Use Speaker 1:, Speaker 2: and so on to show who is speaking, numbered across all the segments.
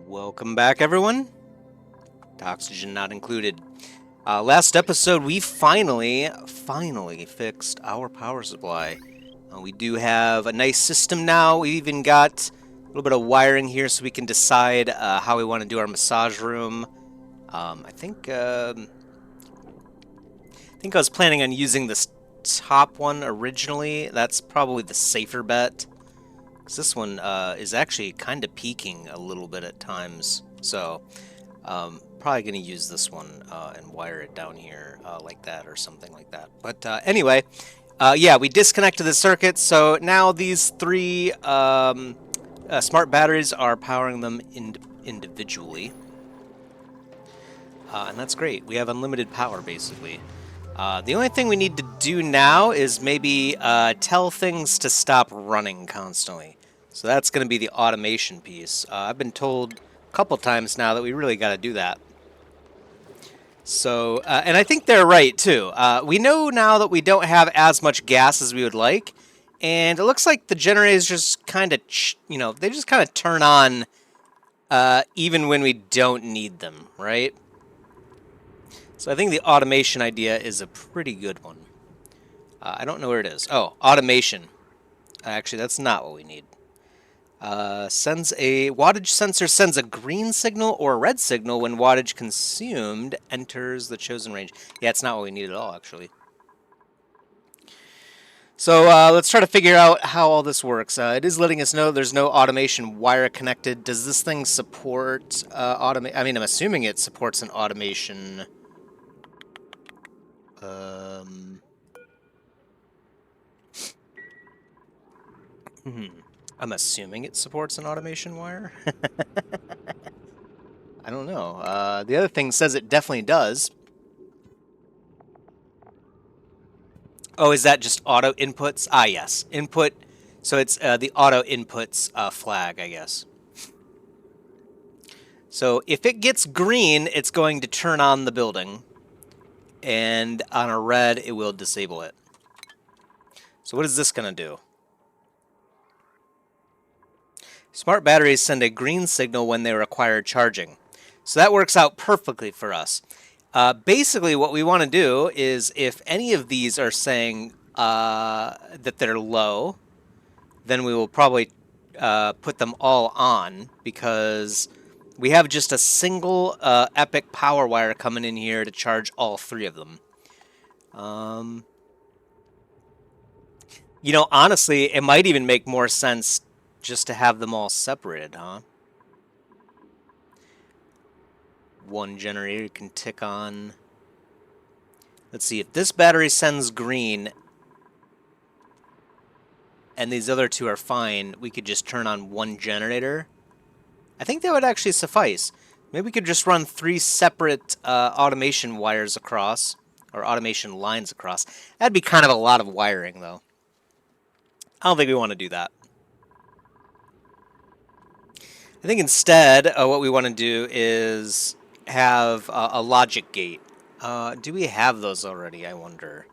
Speaker 1: Welcome back, everyone. Oxygen not included. Last episode, we finally fixed our power supply. We do have a nice system now. We even got a little bit of wiring here so we can decide how we want to do our massage room. I think I was planning on using this top one originally. That's probably the safer bet. Because this one is actually kind of peaking a little bit at times. So, probably going to use this one and wire it down here like that or something like that. But anyway, yeah, we disconnected the circuit. So now these three smart batteries are powering them individually. And that's great. We have unlimited power, basically. The only thing we need to do now is maybe tell things to stop running constantly. So that's going to be the automation piece. I've been told a couple times now that we really got to do that. So, and I think they're right, too. We know now that we don't have as much gas as we would like. And it looks like the generators just kind of, they just kind of turn on even when we don't need them, right? So I think the automation idea is a pretty good one. I don't know where it is. Oh, automation. Actually, that's not what we need. Sends a wattage sensor sends a green signal or a red signal when wattage consumed enters the chosen range. Yeah, it's not what we need at all, actually. So let's try to figure out how all this works. It is letting us know there's no automation wire connected. Does this thing support automation? I mean, I'm assuming it supports an automation. I'm assuming it supports an automation wire. I don't know. The other thing says it definitely does. Oh, is that just auto inputs? Ah, yes. Input. So it's the auto inputs flag, I guess. So if it gets green, it's going to turn on the building. And on a red, it will disable it. So what is this going to do? Smart batteries send a green signal when they require charging. So that works out perfectly for us. Basically, what we want to do is if any of these are saying that they're low, then we will probably put them all on because we have just a single epic power wire coming in here to charge all three of them. You know, honestly, it might even make more sense just to have them all separated, huh? One generator can tick on. Let's see, if this battery sends green and these other two are fine, we could just turn on one generator. I think that would actually suffice. Maybe we could just run three separate automation wires across, or automation lines across. That'd be kind of a lot of wiring, though. I don't think we want to do that. I think instead, what we want to do is have a logic gate. Do we have those already, I wonder?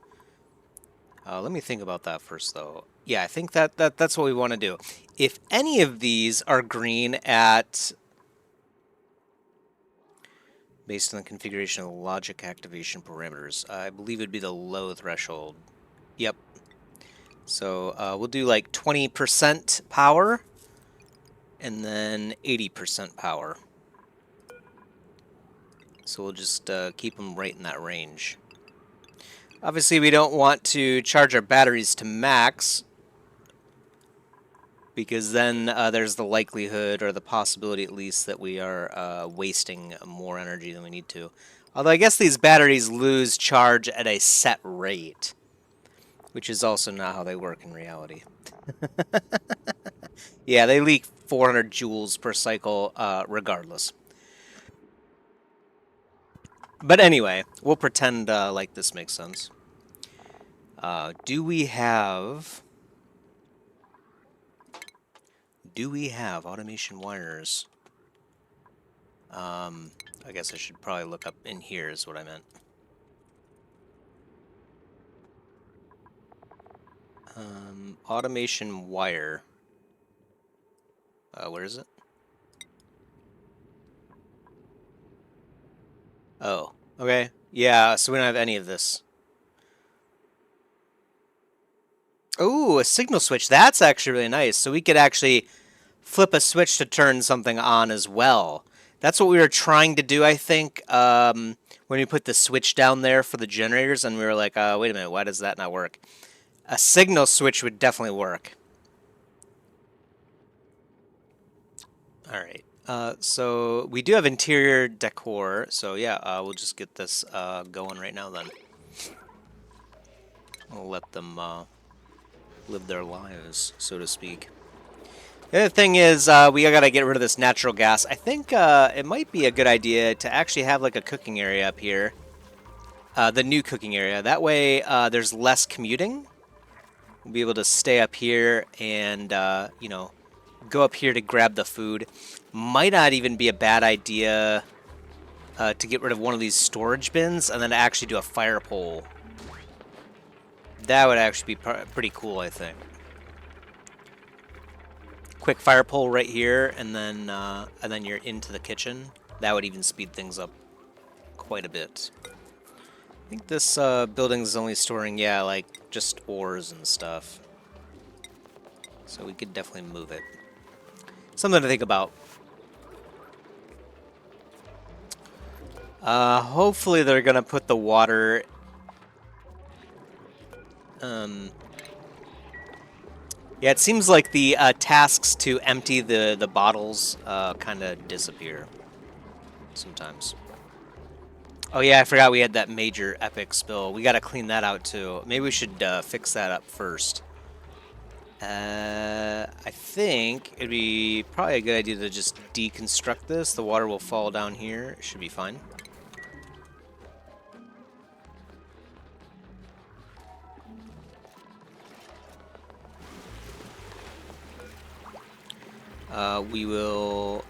Speaker 1: Let me think about that first, though. Yeah, I think that's what we want to do. If any of these are green at... Based on the configuration of the logic activation parameters, I believe it would be the low threshold. Yep. So we'll do like 20% power and then 80% power. So we'll just keep them right in that range. Obviously, we don't want to charge our batteries to max because then there's the likelihood or the possibility at least that we are wasting more energy than we need to. Although I guess these batteries lose charge at a set rate, which is also not how they work in reality. Yeah, they leak 400 joules per cycle regardless. But anyway, we'll pretend like this makes sense. Do we have automation wires? I guess I should probably look up in here is what I meant. Automation wire. Where is it? Oh, okay. Yeah, so we don't have any of this. Oh, a signal switch. That's actually really nice. So we could actually flip a switch to turn something on as well. That's what we were trying to do, I think, when we put the switch down there for the generators, and we were like, wait a minute, why does that not work? A signal switch would definitely work. All right. So we do have interior decor, so yeah, we'll just get this going right now then. We'll let them live their lives, so to speak. The other thing is, we gotta get rid of this natural gas. I think it might be a good idea to actually have like a cooking area up here. The new cooking area. That way there's less commuting. We'll be able to stay up here and, you know, go up here to grab the food. Might not even be a bad idea to get rid of one of these storage bins and then actually do a fire pole. That would actually be pretty cool, I think. Quick fire pole right here, and then you're into the kitchen. That would even speed things up quite a bit. I think this building is only storing, yeah, like just ores and stuff. So we could definitely move it. Something to think about. Hopefully they're gonna put the water. Yeah, it seems like the tasks to empty the bottles kind of disappear sometimes. Oh yeah, I forgot we had that major epic spill. We got to clean that out too. Maybe we should fix that up first. I think it'd be probably a good idea to just deconstruct this. The water will fall down here. It should be fine. We will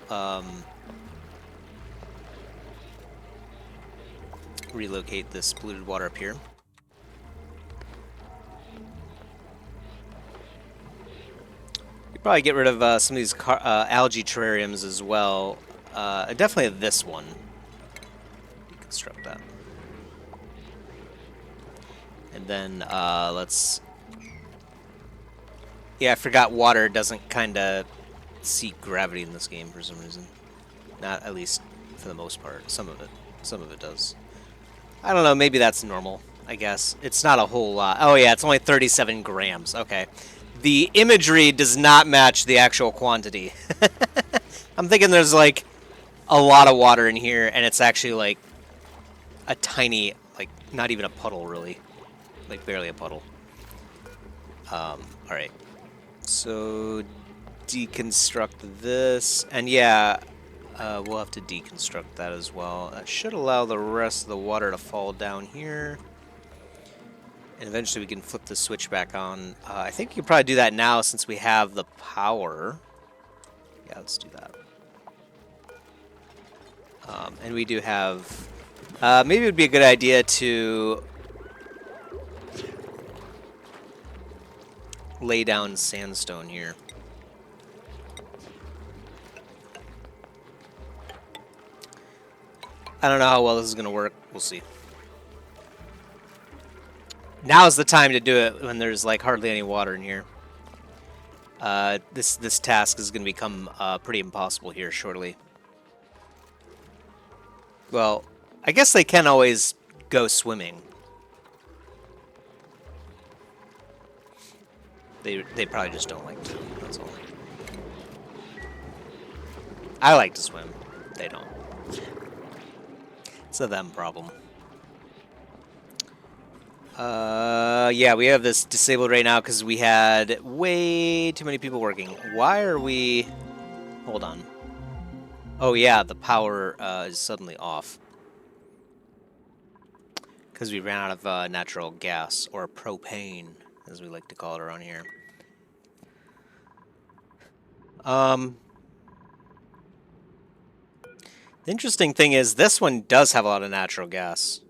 Speaker 1: relocate this polluted water up here. We probably get rid of some of these algae terrariums as well. Definitely this one. Deconstruct that. And then let's... Yeah, I forgot water doesn't kind of seek gravity in this game for some reason. Not at least for the most part. Some of it does. I don't know, maybe that's normal, I guess. It's not a whole lot. Oh yeah, it's only 37 grams. Okay. The imagery does not match the actual quantity. I'm thinking there's like a lot of water in here, and it's actually like a tiny, like not even a puddle really. Like barely a puddle. Alright. So deconstruct this, and yeah, we'll have to deconstruct that as well. That should allow the rest of the water to fall down here. And eventually we can flip the switch back on. I think we can probably do that now since we have the power. Yeah, let's do that. And we do have... maybe it would be a good idea to lay down sandstone here. I don't know how well this is going to work. We'll see. Now's the time to do it when there's like hardly any water in here. This task is going to become pretty impossible here shortly. Well, I guess they can always go swimming. They probably just don't like to. That's all. I like to swim. They don't. It's a them problem. Yeah, we have this disabled right now because we had way too many people working. Why are we... Hold on. Oh yeah, the power is suddenly off. Because we ran out of natural gas, or propane, as we like to call it around here. The interesting thing is, this one does have a lot of natural gas.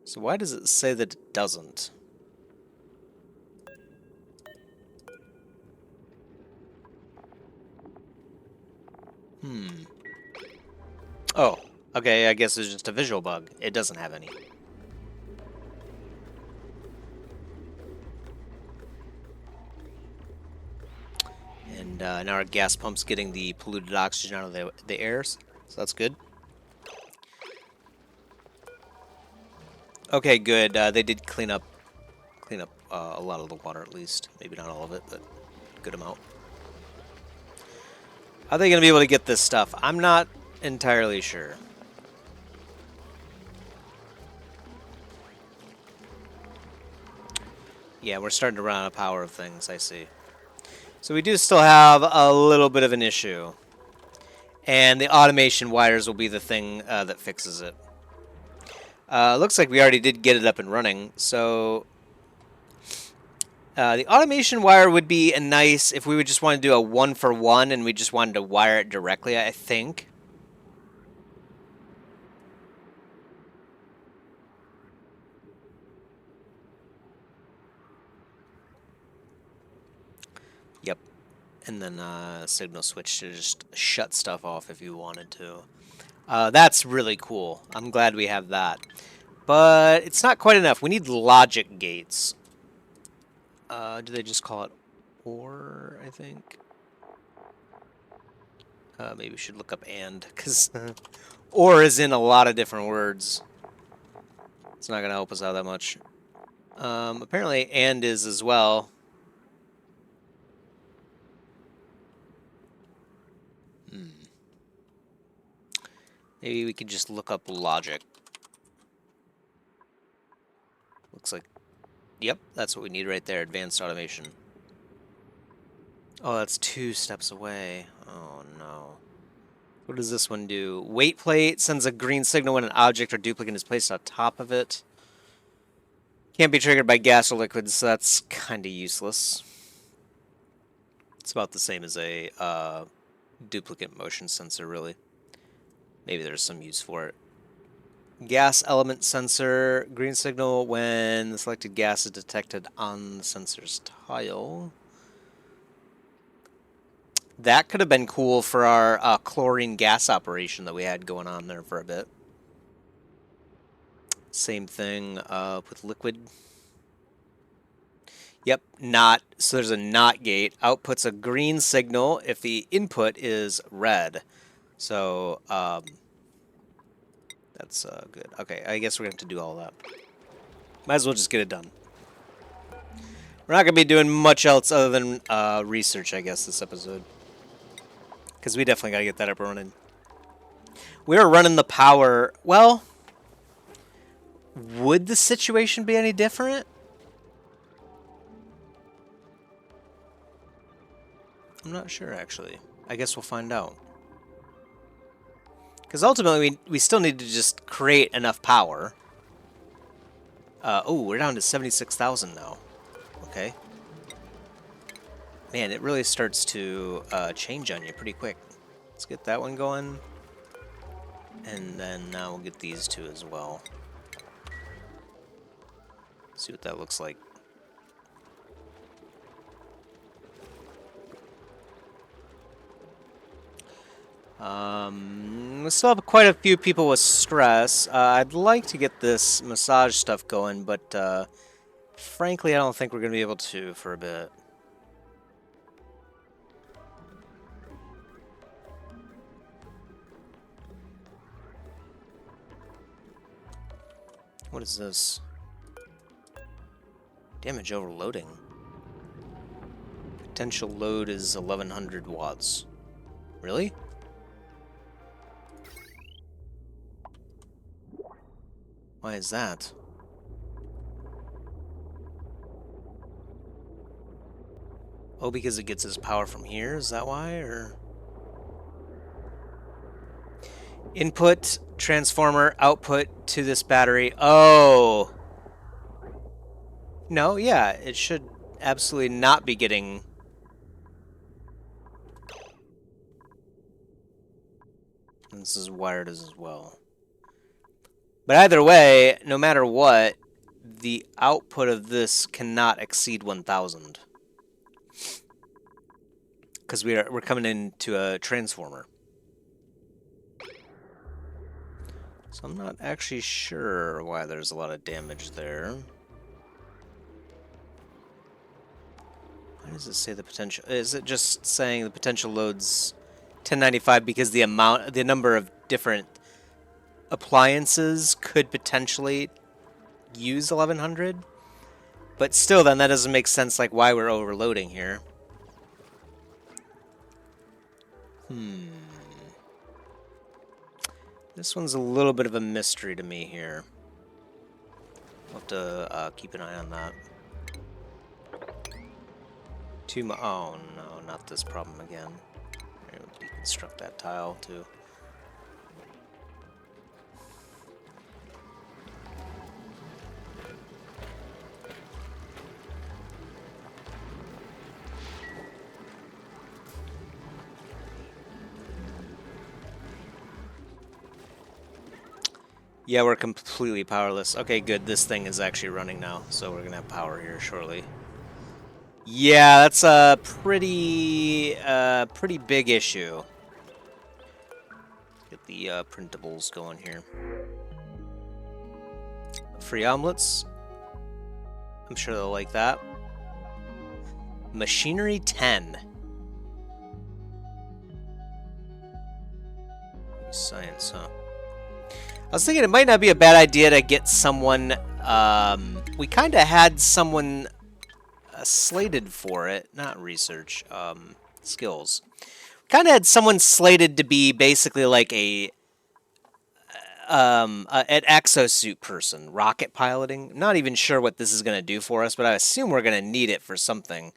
Speaker 1: So why does it say that it doesn't? Oh, Okay, I guess it's just a visual bug. It doesn't have any. And now our gas pump's getting the polluted oxygen out of the airs, so that's good. Okay, good. They did clean up a lot of the water at least. Maybe not all of it, but good amount. How are they going to be able to get this stuff? I'm not entirely sure. Yeah, we're starting to run out of power of things, I see. So we do still have a little bit of an issue. And the automation wires will be the thing that fixes it. Looks like we already did get it up and running, so the automation wire would be a nice if we would just want to do a 1-for-1 and we just wanted to wire it directly, I think. Yep. And then signal switch to just shut stuff off if you wanted to. That's really cool. I'm glad we have that. But it's not quite enough. We need logic gates. Do they just call it OR, I think? Maybe we should look up AND, because OR is in a lot of different words. It's not going to help us out that much. Apparently AND is as well. Maybe we could just look up logic. Looks like, yep, that's what we need right there, advanced automation. Oh, that's 2 steps away. Oh, no. What does this one do? Weight plate sends a green signal when an object or duplicate is placed on top of it. Can't be triggered by gas or liquids, so that's kind of useless. It's about the same as a duplicate motion sensor, really. Maybe there's some use for it. Gas element sensor, green signal when the selected gas is detected on the sensor's tile. That could have been cool for our chlorine gas operation that we had going on there for a bit. Same thing with liquid. Yep, not. So there's a not gate. Outputs a green signal if the input is red. So that's good. Okay, I guess we're going to have to do all that. Might as well just get it done. We're not going to be doing much else other than research, I guess, this episode. Because we definitely got to get that up and running. We are running the power. Well, would the situation be any different? I'm not sure, actually. I guess we'll find out. Because ultimately, we still need to just create enough power. Oh, we're down to 76,000 now. Okay. Man, it really starts to change on you pretty quick. Let's get that one going. And then now we'll get these two as well. See what that looks like. We still have quite a few people with stress. I'd like to get this massage stuff going, but frankly, I don't think we're going to be able to for a bit. What is this? Damage overloading. Potential load is 1100 watts. Really? Why is that? Oh, because it gets its power from here? Is that why? Or input transformer output to this battery. Oh. No, yeah, it should absolutely not be getting... This is wired as well. But either way, no matter what, the output of this cannot exceed 1,000. Because we're coming into a transformer. So I'm not actually sure why there's a lot of damage there. Why does it say the potential? Is it just saying the potential loads 1095 because the number of different appliances could potentially use 1100? But still, then that doesn't make sense, like why we're overloading here. This one's a little bit of a mystery to me here. I'll have to keep an eye on that. Oh no, not this problem again. Deconstruct that tile too. Yeah, we're completely powerless. Okay, good. This thing is actually running now, so we're gonna have power here shortly. Yeah, that's a pretty big issue. Get the printables going here. Free omelets. I'm sure they'll like that. Machinery 10. Science, huh? I was thinking it might not be a bad idea to get someone. We kind of had someone slated for it, not research, skills. Kind of had someone slated to be basically like an exosuit person, rocket piloting. Not even sure what this is going to do for us, but I assume we're going to need it for something.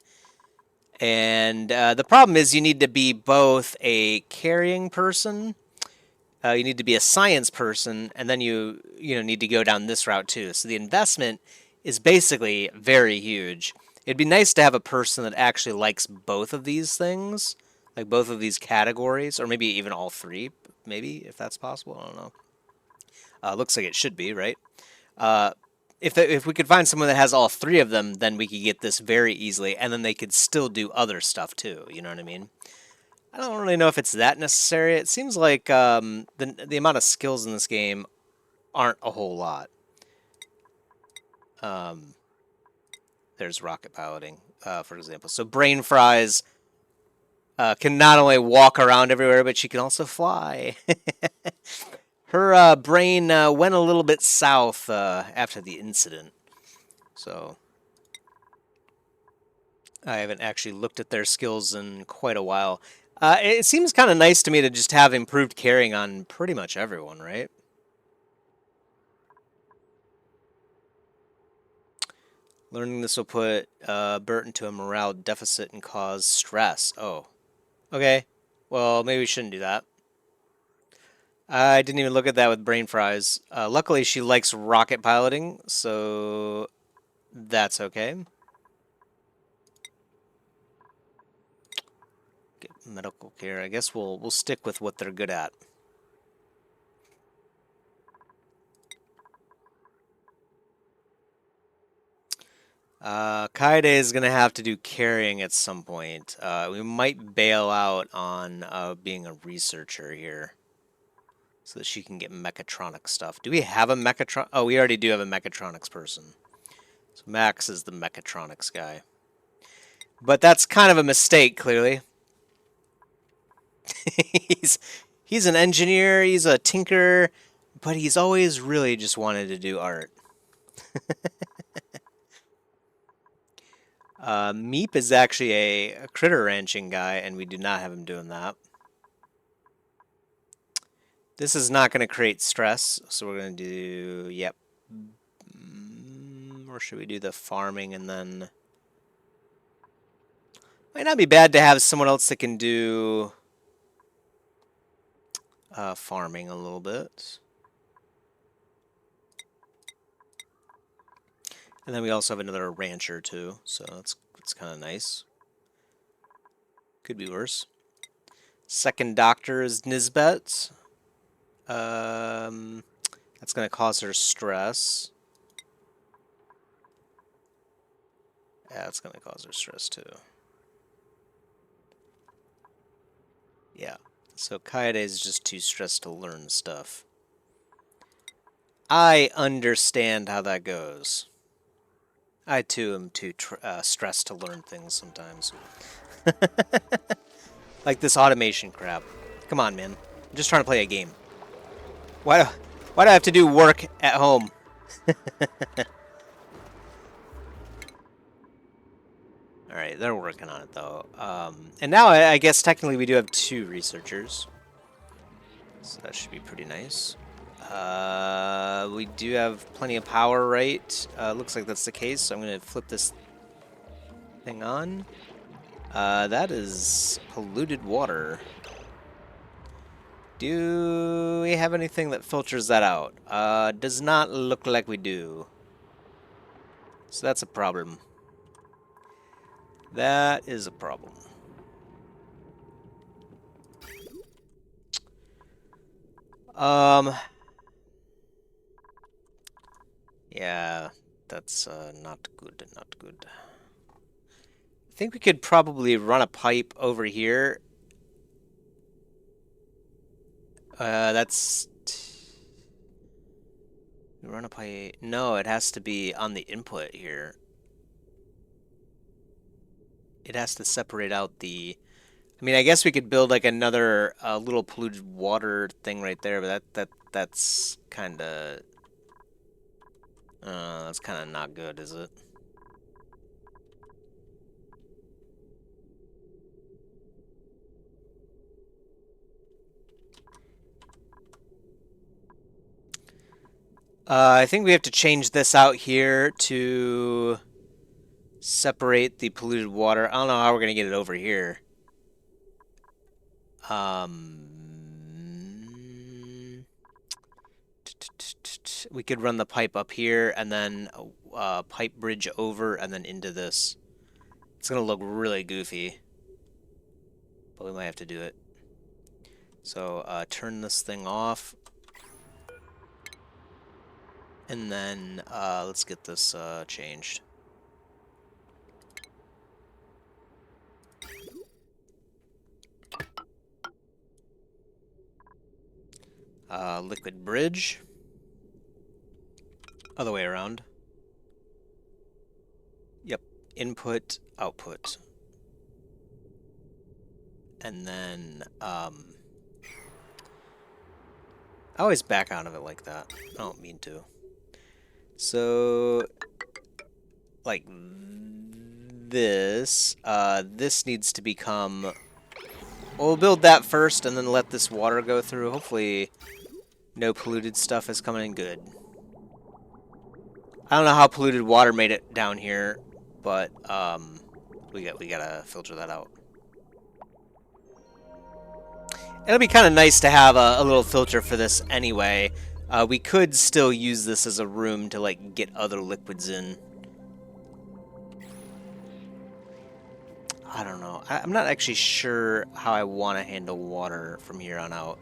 Speaker 1: And the problem is you need to be both a carrying person, you need to be a science person, and then you need to go down this route too. So the investment is basically very huge. It'd be nice to have a person that actually likes both of these things, like both of these categories, or maybe even all three, maybe, if that's possible. I don't know. Looks like it should be, right? Uh, if we could find someone that has all three of them, then we could get this very easily, and then they could still do other stuff too. You know what I mean? I don't really know if it's that necessary. It seems like the amount of skills in this game aren't a whole lot. Um, there's rocket piloting, for example. So brainfries can not only walk around everywhere, but she can also fly. Her brain went a little bit south after the incident. So I haven't actually looked at their skills in quite a while. It seems kind of nice to me to just have improved carrying on pretty much everyone, right? Learning this will put Bert into a morale deficit and cause stress. Oh, okay. Well, maybe we shouldn't do that. I didn't even look at that with brain fries. Luckily, she likes rocket piloting, so that's okay. Get medical care. I guess we'll stick with what they're good at. Kaede is gonna have to do carrying at some point. We might bail out on being a researcher here, so that she can get mechatronic stuff. Do we have a mechatron? Oh, we already do have a mechatronics person. So Max is the mechatronics guy. But that's kind of a mistake, clearly. he's he's an engineer, he's a tinker, but he's always really just wanted to do art. Meep is actually a critter ranching guy, and we do not have him doing that. This is not going to create stress, so we're going to do, yep. Or should we do the farming and then... Might not be bad to have someone else that can do farming a little bit. And then we also have another rancher too, so that's kind of nice. Could be worse. Second doctor is Nisbet. That's going to cause her stress. Yeah, it's going to cause her stress too. Yeah. So Kaede is just too stressed to learn stuff. I understand how that goes. I too am too stressed to learn things sometimes. Like this automation crap. Come on, man. I'm just trying to play a game. Why do, why do I have to do work at home? Alright, they're working on it, though. And now I guess technically we do have 2 researchers. So that should be pretty nice. We do have plenty of power, right? Looks like that's the case, so I'm going to flip this thing on. That is polluted water. Do we have anything that filters that out? Does not look like we do. So that's a problem. That is a problem. Yeah, that's not good, not good. I think we could probably run a pipe over here. That's... Run a pipe... No, it has to be on the input here. It has to separate out the... I mean, I guess we could build like another little polluted water thing right there, but that's kind of... that's kind of not good, is it? I think we have to change this out here to separate the polluted water. I don't know how we're going to get it over here. We could run the pipe up here and then pipe bridge over and then into this. It's going to look really goofy, but we might have to do it. So turn this thing off. And then let's get this changed. Liquid bridge. Other way around. Yep. Input, output. And then I always back out of it like that. I don't mean to. So like this. This needs to become... We'll build that first and then let this water go through. Hopefully no polluted stuff is coming in good. I don't know how polluted water made it down here, but we gotta filter that out. It'll be kind of nice to have a little filter for this anyway. We could still use this as a room to like get other liquids in. I don't know. I'm not actually sure how I want to handle water from here on out.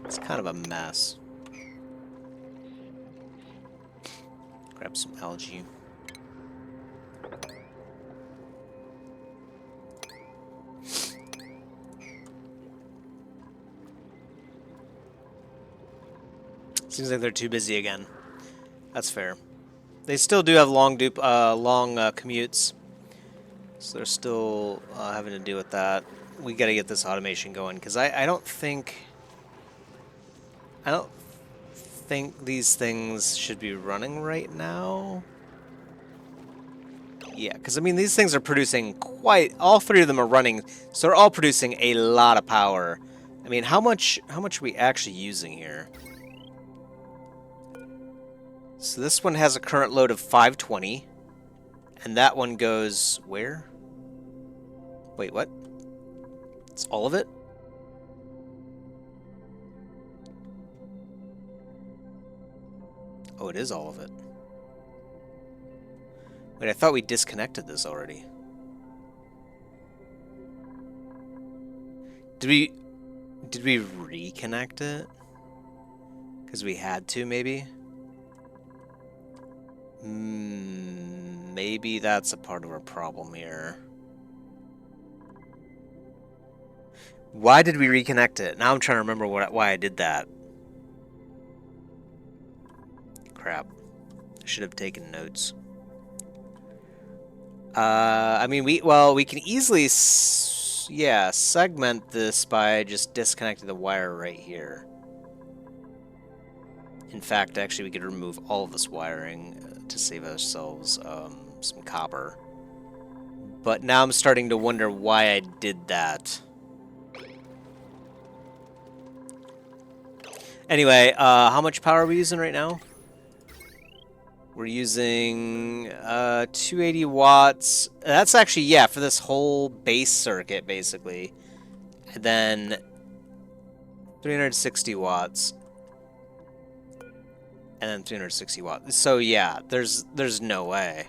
Speaker 1: It's kind of a mess. Grab some algae. Seems like they're too busy again. That's fair. They still do have long commutes, so they're still having to deal with that. We got to get this automation going because I don't think these things should be running right now. Yeah, because I mean these things are producing all 3 of them are running, so they're all producing a lot of power. I mean, how much are we actually using here? So this one has a current load of 520, and that one goes where? Wait, what? It's all of it? Oh, it is all of it. Wait, I thought we disconnected this already. Did we reconnect it? Because we had to, maybe? Maybe that's a part of our problem here. Why did we reconnect it? Now I'm trying to remember why I did that. Crap. I should have taken notes. I mean, we can easily, segment this by just disconnecting the wire right here. In fact, actually, we could remove all of this wiring to save ourselves some copper. But now I'm starting to wonder why I did that. Anyway, how much power are we using right now? We're using 280 watts. That's actually, yeah, for this whole base circuit, basically. And then 360 watts. And then 360 watts. So, yeah, there's no way.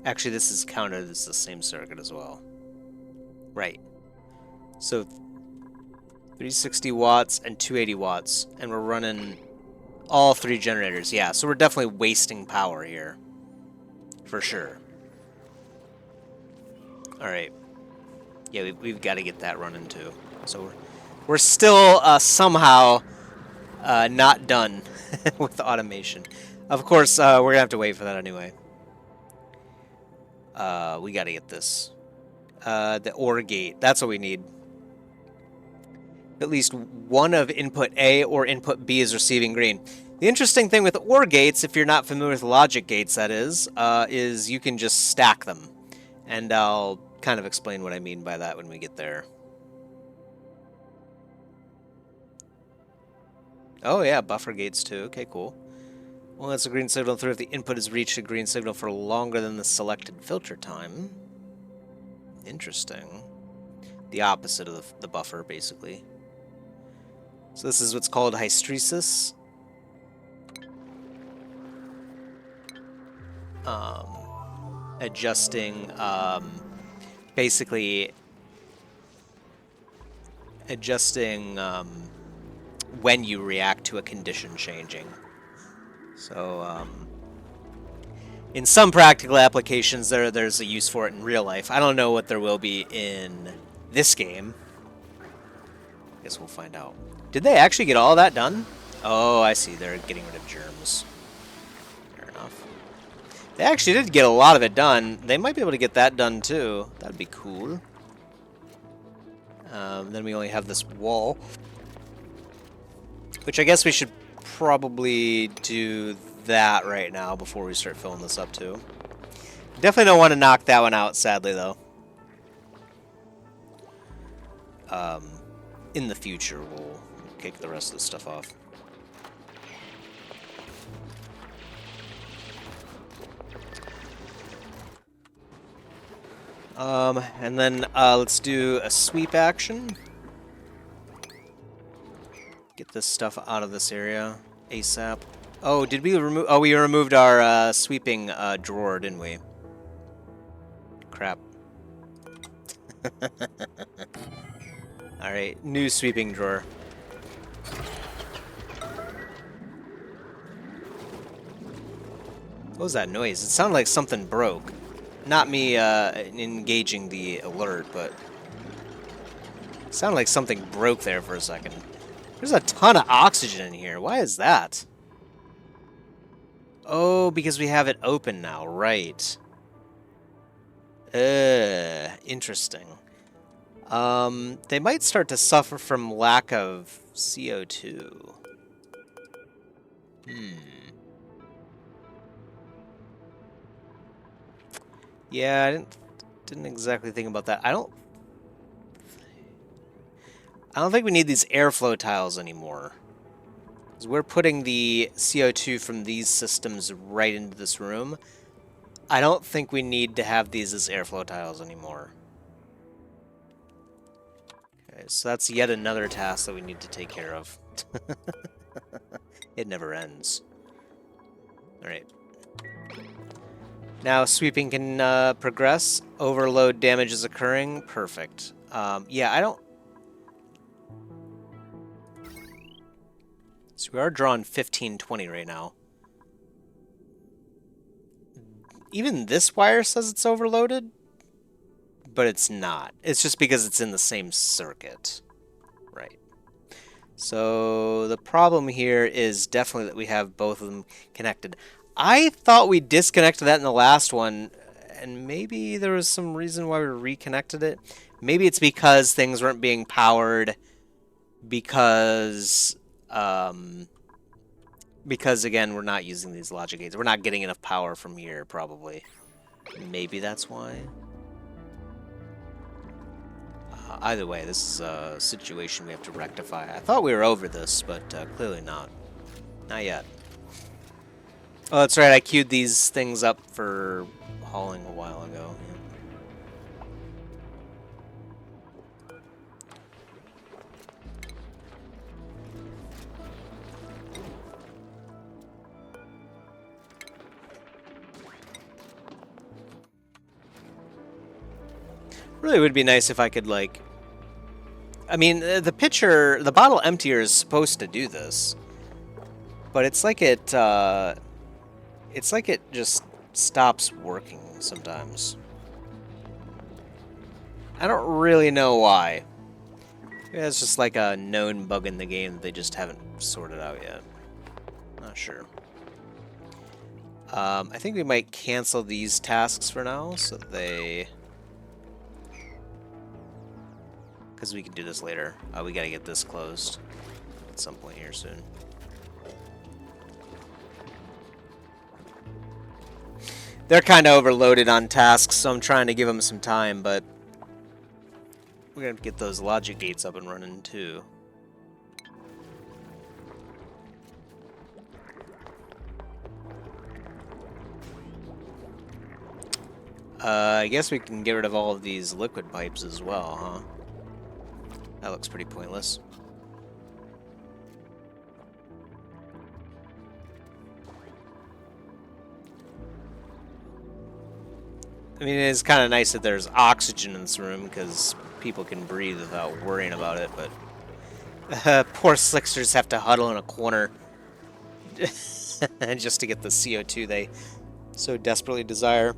Speaker 1: Actually, this is counted as the same circuit as well. Right. So, 360 watts and 280 watts. And we're running all 3 generators. Yeah, so we're definitely wasting power here. For sure. Alright. Yeah, we've got to get that running too. So we're still somehow not done with the automation. Of course, we're going to have to wait for that anyway. We got to get this. The OR gate. That's what we need. At least one of input A or input B is receiving green. The interesting thing with OR gates, if you're not familiar with logic gates, that is you can just stack them. And I'll kind of explain what I mean by that when we get there. Oh yeah, buffer gates too. Okay, cool. Well, that's a green signal through if the input has reached a green signal for longer than the selected filter time. Interesting. The opposite of the buffer, basically. So this is what's called hysteresis. Adjusting, basically adjusting when you react to a condition changing. So, in some practical applications, there's a use for it in real life. I don't know what there will be in this game. Guess we'll find out. Did they actually get all that done? Oh, I see. They're getting rid of germs. Fair enough. They actually did get a lot of it done. They might be able to get that done too. That'd be cool. Then we only have this wall, which I guess we should probably do that right now before we start filling this up too. Definitely don't want to knock that one out, sadly, though. In the future, we'll kick the rest of the stuff off. And then let's do a sweep action. Get this stuff out of this area ASAP. Oh, did we remove? Oh, we removed our sweeping drawer, didn't we? Crap. All right, new sweeping drawer. What was that noise? It sounded like something broke. Not me engaging the alert, but it sounded like something broke there for a second. There's a ton of oxygen in here. Why is that? Oh, because we have it open now, right. Interesting. They might start to suffer from lack of CO2. Yeah, I didn't exactly think about that. I don't think we need these airflow tiles anymore. Because we're putting the CO2 from these systems right into this room. I don't think we need to have these as airflow tiles anymore. Okay, so that's yet another task that we need to take care of. It never ends. Alright. Now sweeping can progress. Overload damage is occurring. Perfect. Yeah, I don't... So we are drawing 1520 right now. Even this wire says it's overloaded, but it's not. It's just because it's in the same circuit. Right. So the problem here is definitely that we have both of them connected. I thought we disconnected that in the last one, and maybe there was some reason why we reconnected it. Maybe it's because things weren't being powered because again, we're not using these logic gates. We're not getting enough power from here, probably. Maybe that's why. Either way, this is a situation we have to rectify. I thought we were over this, but clearly not. Not yet. Oh, that's right. I queued these things up for hauling a while ago. Really would be nice if I could, like... I mean, the bottle emptier is supposed to do this. But it's like it just stops working sometimes. I don't really know why. Yeah, it's just like a known bug in the game that they just haven't sorted out yet. Not sure. I think we might cancel these tasks for now, so that they... Because we can do this later. We gotta get this closed at some point here soon. They're kind of overloaded on tasks, so I'm trying to give them some time, but... We're gonna get those logic gates up and running, too. I guess we can get rid of all of these liquid pipes as well, huh? That looks pretty pointless. I mean, it's kind of nice that there's oxygen in this room, because people can breathe without worrying about it, but... poor slicksters have to huddle in a corner just to get the CO2 they so desperately desire.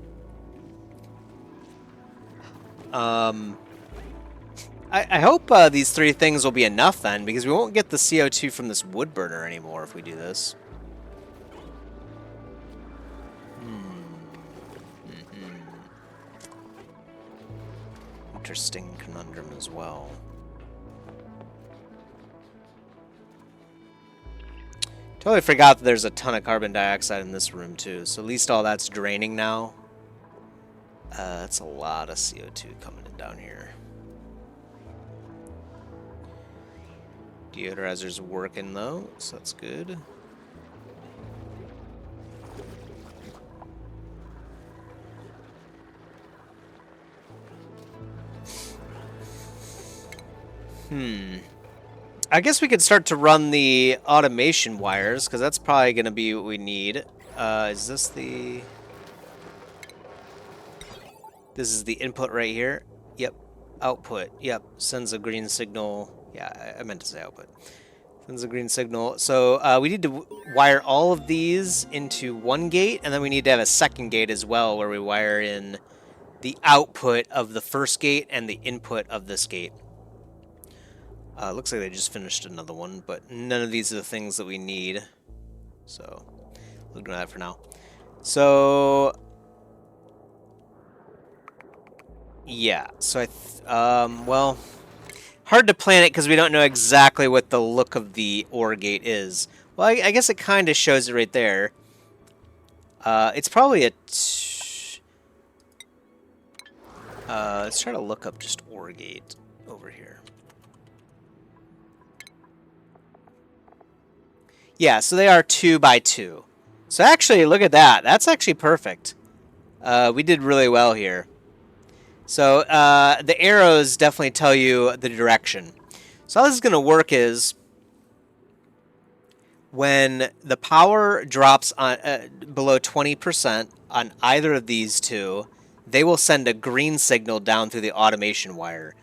Speaker 1: I hope these three things will be enough then, because we won't get the CO2 from this wood burner anymore if we do this. Interesting conundrum as well. Totally forgot that there's a ton of carbon dioxide in this room too, so at least all that's draining now. That's a lot of CO2 coming in down here. Deodorizer's working though, so that's good. I guess we could start to run the automation wires, because that's probably going to be what we need. Is this the... This is the input right here. Yep. Output. Yep. Sends a green signal. Yeah, I meant to say output. Sends a green signal. So we need to wire all of these into one gate, and then we need to have a second gate as well, where we wire in the output of the first gate and the input of this gate. Looks like they just finished another one, but none of these are the things that we need. So, we'll ignore that for now. So, yeah. So well, hard to plan it because we don't know exactly what the look of the OR gate is. Well, I guess it kind of shows it right there. It's probably a... let's try to look up just OR gate over here. Yeah, so they are 2 by 2. So actually, look at that. That's actually perfect. We did really well here. So the arrows definitely tell you the direction. So how this is going to work is when the power drops on below 20% on either of these two, they will send a green signal down through the automation wire.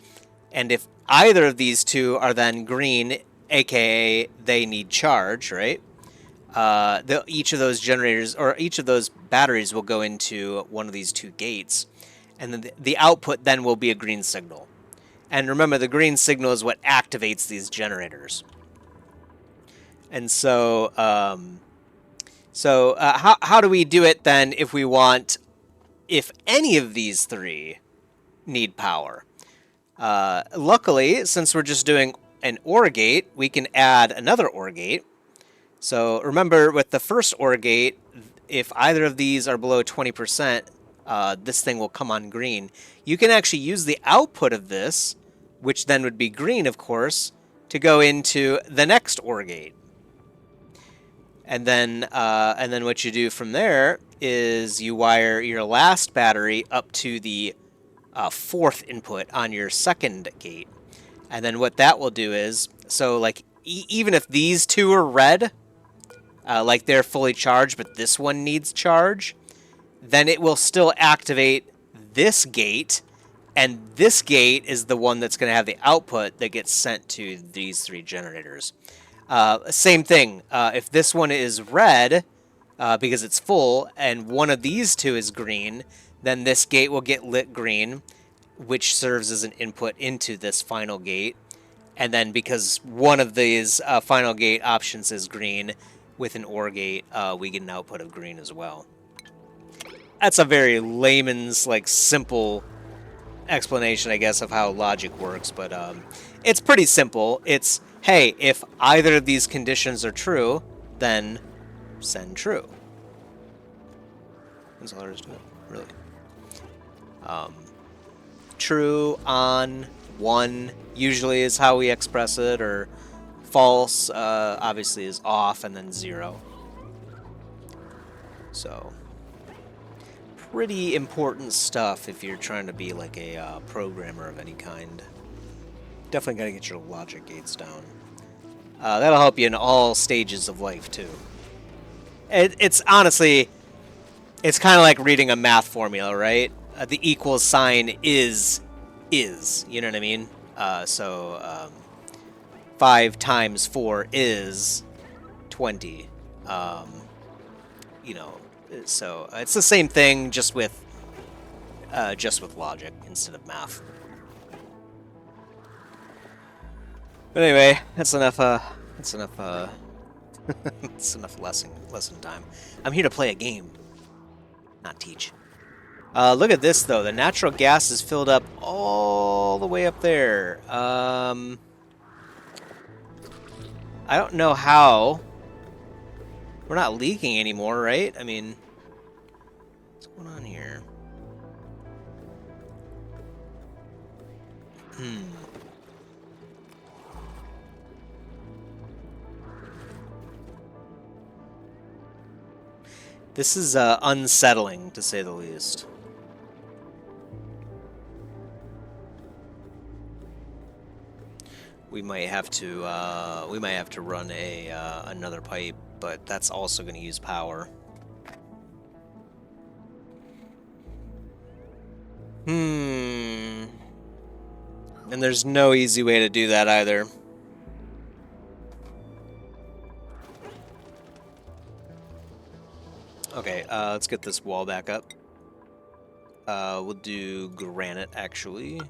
Speaker 1: And if either of these two are then green, aka they need charge, right? Each of those generators, or each of those batteries will go into one of these two gates, and then the output then will be a green signal. And remember, the green signal is what activates these generators. And so, how do we do it then if we want, if any of these three need power? Luckily, since we're just doing an OR gate, we can add another OR gate. So remember, with the first OR gate, if either of these are below 20%, this thing will come on green. You can actually use the output of this, which then would be green, of course, to go into the next OR gate. And then what you do from there is you wire your last battery up to the fourth input on your second gate. And then what that will do is, so like even if these two are red, like they're fully charged, but this one needs charge, then it will still activate this gate, and this gate is the one that's going to have the output that gets sent to these three generators. Same thing, if this one is red, because it's full, and one of these two is green, then this gate will get lit green, which serves as an input into this final gate. And then because one of these final gate options is green, with an OR gate, we get an output of green as well. That's a very layman's, like, simple explanation, I guess, of how logic works, but it's pretty simple. It's, hey, if either of these conditions are true, then send true. That's all there is to it, really. True, on, 1 usually is how we express it, or false obviously is off, and then 0. So, pretty important stuff if you're trying to be like a programmer of any kind. Definitely got to get your logic gates down. That'll help you in all stages of life, too. It's honestly, it's kind of like reading a math formula, right? The equal sign is, you know what I mean? 5 times 4 is 20. You know, so it's the same thing, just with logic instead of math. But anyway, that's enough. That's enough. That's enough lesson time. I'm here to play a game, not teach. Look at this though. The natural gas is filled up all the way up there. I don't know how. We're not leaking anymore, right? I mean, what's going on here? This is unsettling, to say the least. We might have to run another pipe, but that's also going to use power. And there's no easy way to do that either. Okay, let's get this wall back up. We'll do granite, actually.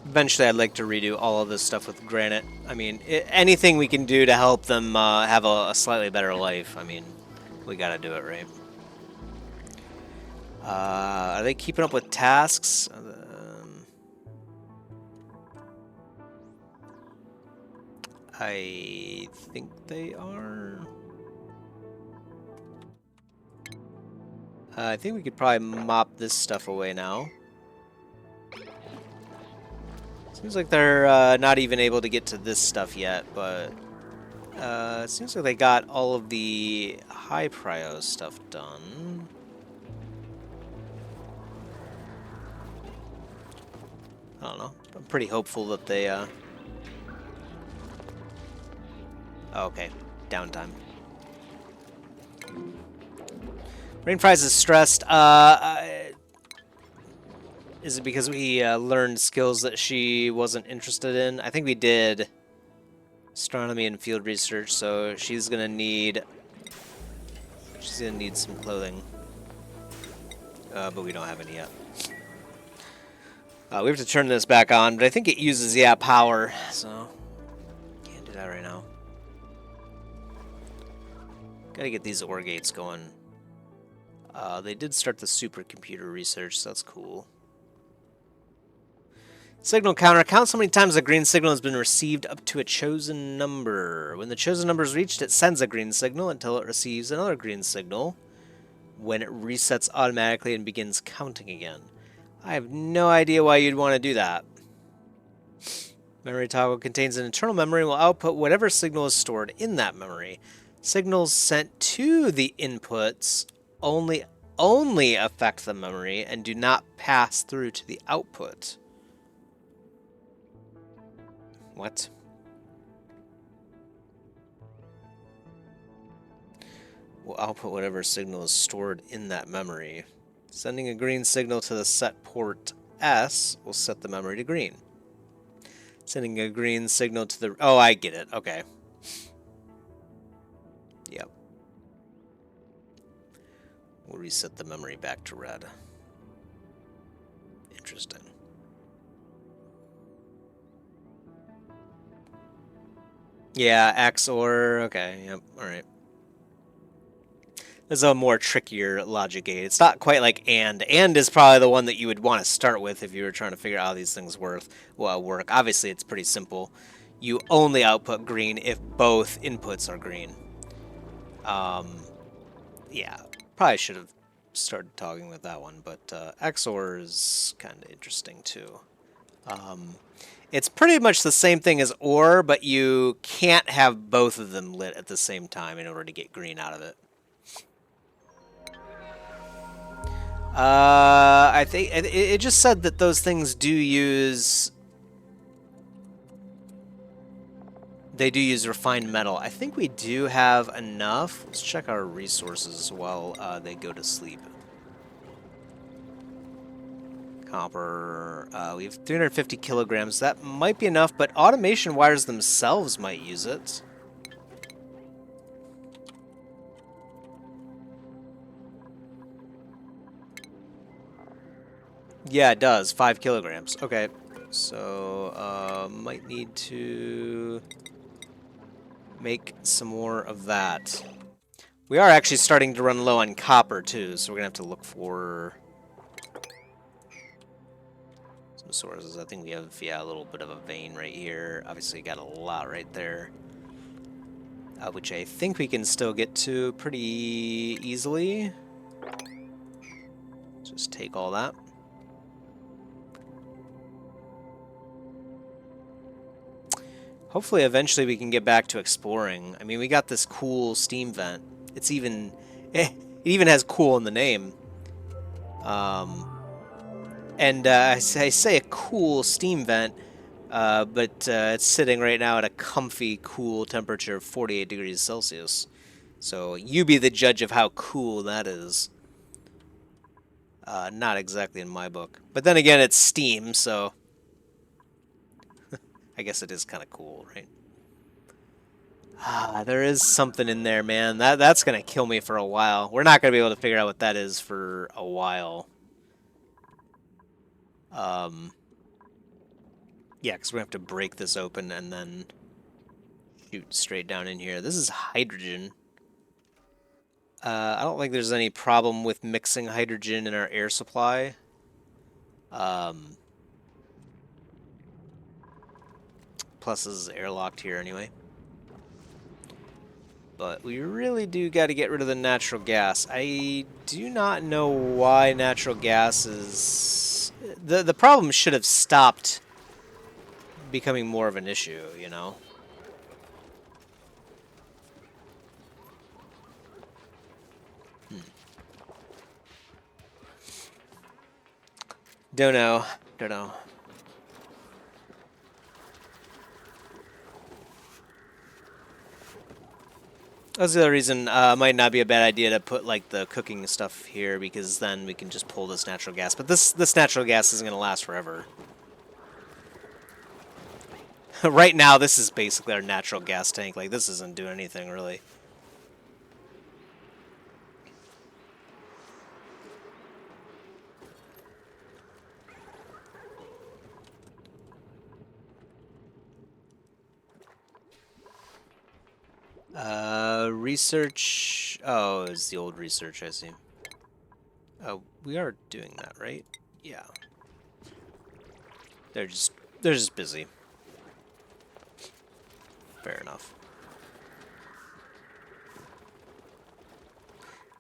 Speaker 1: Eventually, I'd like to redo all of this stuff with granite. I mean, anything we can do to help them have a slightly better life, I mean, we gotta do it, right? Are they keeping up with tasks? I think they are. I think we could probably mop this stuff away now. Seems like they're not even able to get to this stuff yet, but it seems like they got all of the high prio stuff done. I don't know. I'm pretty hopeful that they... Okay, downtime. Brainfries is stressed. Is it because we learned skills that she wasn't interested in? I think we did astronomy and field research, so she's gonna need some clothing. But we don't have any yet. We have to turn this back on, but I think it uses, yeah, power, so can't do that right now. Gotta get these ore gates going. They did start the supercomputer research, so that's cool. Signal counter. Count how many times a green signal has been received up to a chosen number. When the chosen number is reached, it sends a green signal until it receives another green signal, when it resets automatically and begins counting again. I have no idea why you'd want to do that. Memory toggle contains an internal memory and will output whatever signal is stored in that memory. Signals sent to the inputs only affect the memory and do not pass through to the output. What? Will output whatever signal is stored in that memory. Sending a green signal to the set port S will set the memory to green. Sending a green signal to the... Oh, I get it. Okay. Yep. We'll reset the memory back to red. Interesting. Yeah, XOR. Okay, yep, alright. This is a more trickier logic gate. It's not quite like AND. AND is probably the one that you would want to start with if you were trying to figure out how these things work. Obviously, it's pretty simple. You only output green if both inputs are green. Yeah, probably should have started talking with that one, but XOR is kind of interesting too. It's pretty much the same thing as OR, but you can't have both of them lit at the same time in order to get green out of it. I think it just said that those things do use... They do use refined metal. I think we do have enough. Let's check our resources while they go to sleep. Copper. We have 350 kilograms. That might be enough, but automation wires themselves might use it. Yeah, it does. 5 kilograms. Okay. So, might need to make some more of that. We are actually starting to run low on copper, too, so we're going to have to look for some sources. I think we have, yeah, a little bit of a vein right here. Obviously, got a lot right there, which I think we can still get to pretty easily. Just take all that. Hopefully, eventually we can get back to exploring. I mean, we got this cool steam vent. It's even... it even has cool in the name. And I say a cool steam vent, but it's sitting right now at a comfy, cool temperature of 48 degrees Celsius. So you be the judge of how cool that is. Not exactly in my book. But then again, it's steam, so... I guess it is kind of cool, right? There is something in there, man. That's gonna kill me for a while. We're not gonna be able to figure out what that is for a while. Yeah, because we have to break this open and then shoot straight down in here. This is hydrogen. I don't think there's any problem with mixing hydrogen in our air supply. Plus, this is airlocked here anyway. But we really do got to get rid of the natural gas. I do not know why natural gas is... The problem should have stopped becoming more of an issue, you know? Don't know. Don't know. That's the other reason it might not be a bad idea to put like the cooking stuff here, because then we can just pull this natural gas. But this natural gas isn't going to last forever. Right now, this is basically our natural gas tank. Like, this isn't doing anything, really. Research. Oh, it's the old research, I see. Oh, we are doing that, right? Yeah. They're just busy. Fair enough.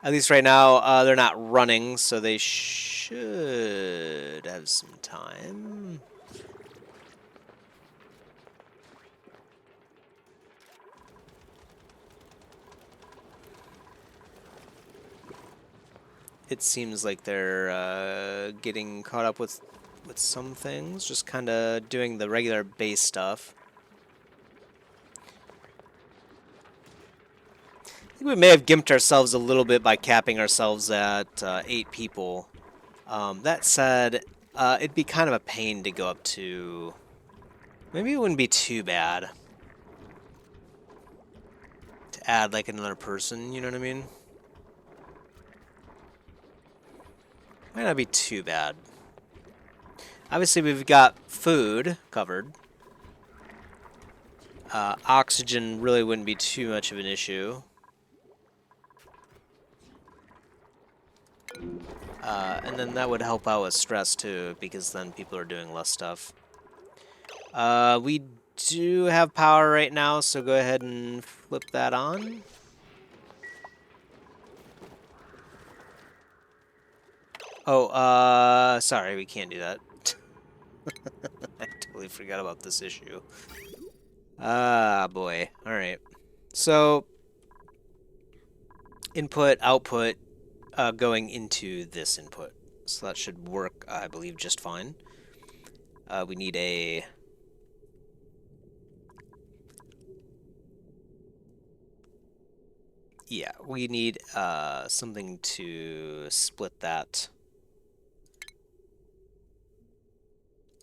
Speaker 1: At least right now, they're not running, so they should have some time. It seems like they're getting caught up with some things, just kind of doing the regular base stuff. I think we may have gimped ourselves a little bit by capping ourselves at 8 people. That said, it'd be kind of a pain to go up to... Maybe it wouldn't be too bad to add like another person, you know what I mean? Might not be too bad. Obviously, we've got food covered. Oxygen really wouldn't be too much of an issue. And then that would help out with stress too, because then people are doing less stuff. We do have power right now, so go ahead and flip that on. Oh, sorry, we can't do that. I totally forgot about this issue. Ah, boy. Alright. So, input, output, going into this input. So that should work, I believe, just fine. We need a... Yeah, we need something to split that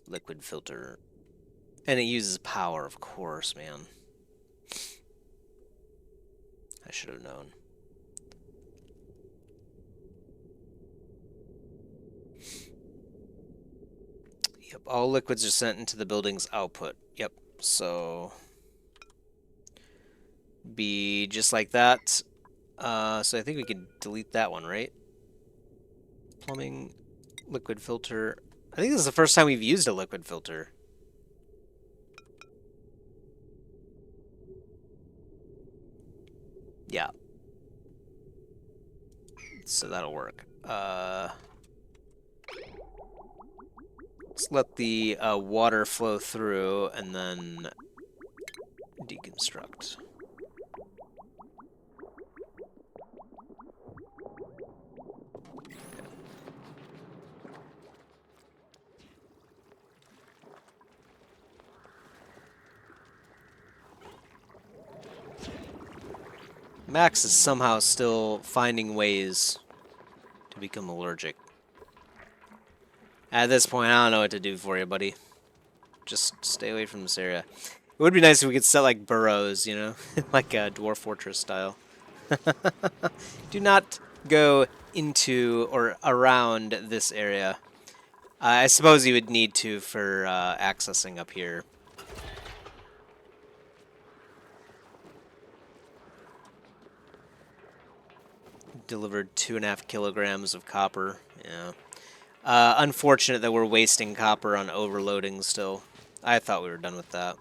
Speaker 1: liquid filter. And it uses power, of course, man. I should have known. Yep, all liquids are sent into the building's output. Yep, so... Be just like that. So I think we can delete that one, right? Plumbing, liquid filter. I think this is the first time we've used a liquid filter. Yeah. So that'll work. Let's let the water flow through and then deconstruct. Max is somehow still finding ways to become allergic. At this point, I don't know what to do for you, buddy. Just stay away from this area. It would be nice if we could set like burrows, you know, like a Dwarf Fortress style. Do not go into or around this area. I suppose you would need to for accessing up here. Delivered 2.5 kilograms of copper. Yeah. Unfortunate that we're wasting copper on overloading still. I thought we were done with that.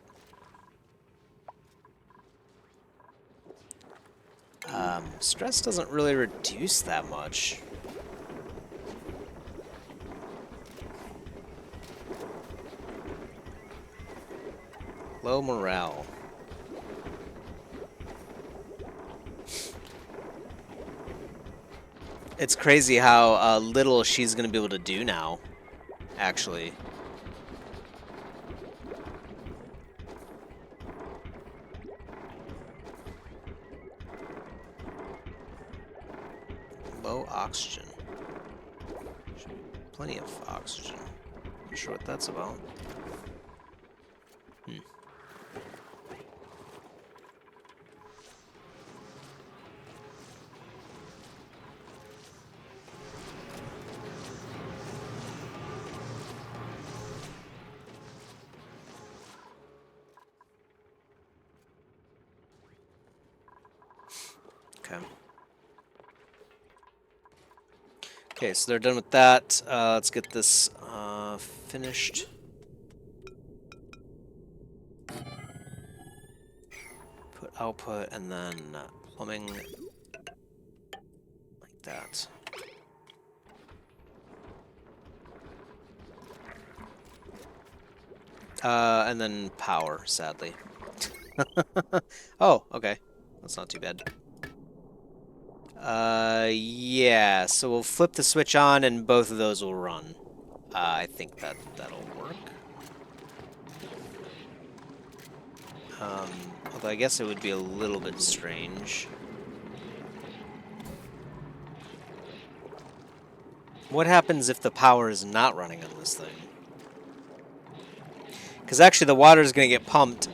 Speaker 1: Stress doesn't really reduce that much. Low morale. It's crazy how little she's going to be able to do now, actually. Low oxygen. Plenty of oxygen. Not sure what that's about. Okay. Okay, so they're done with that. Let's get this finished. Put output and then plumbing like that. And then power, sadly. Oh, okay. That's not too bad. Yeah, so we'll flip the switch on and both of those will run. I think that'll work. Although I guess it would be a little bit strange. What happens if the power is not running on this thing? Because actually the water is going to get pumped.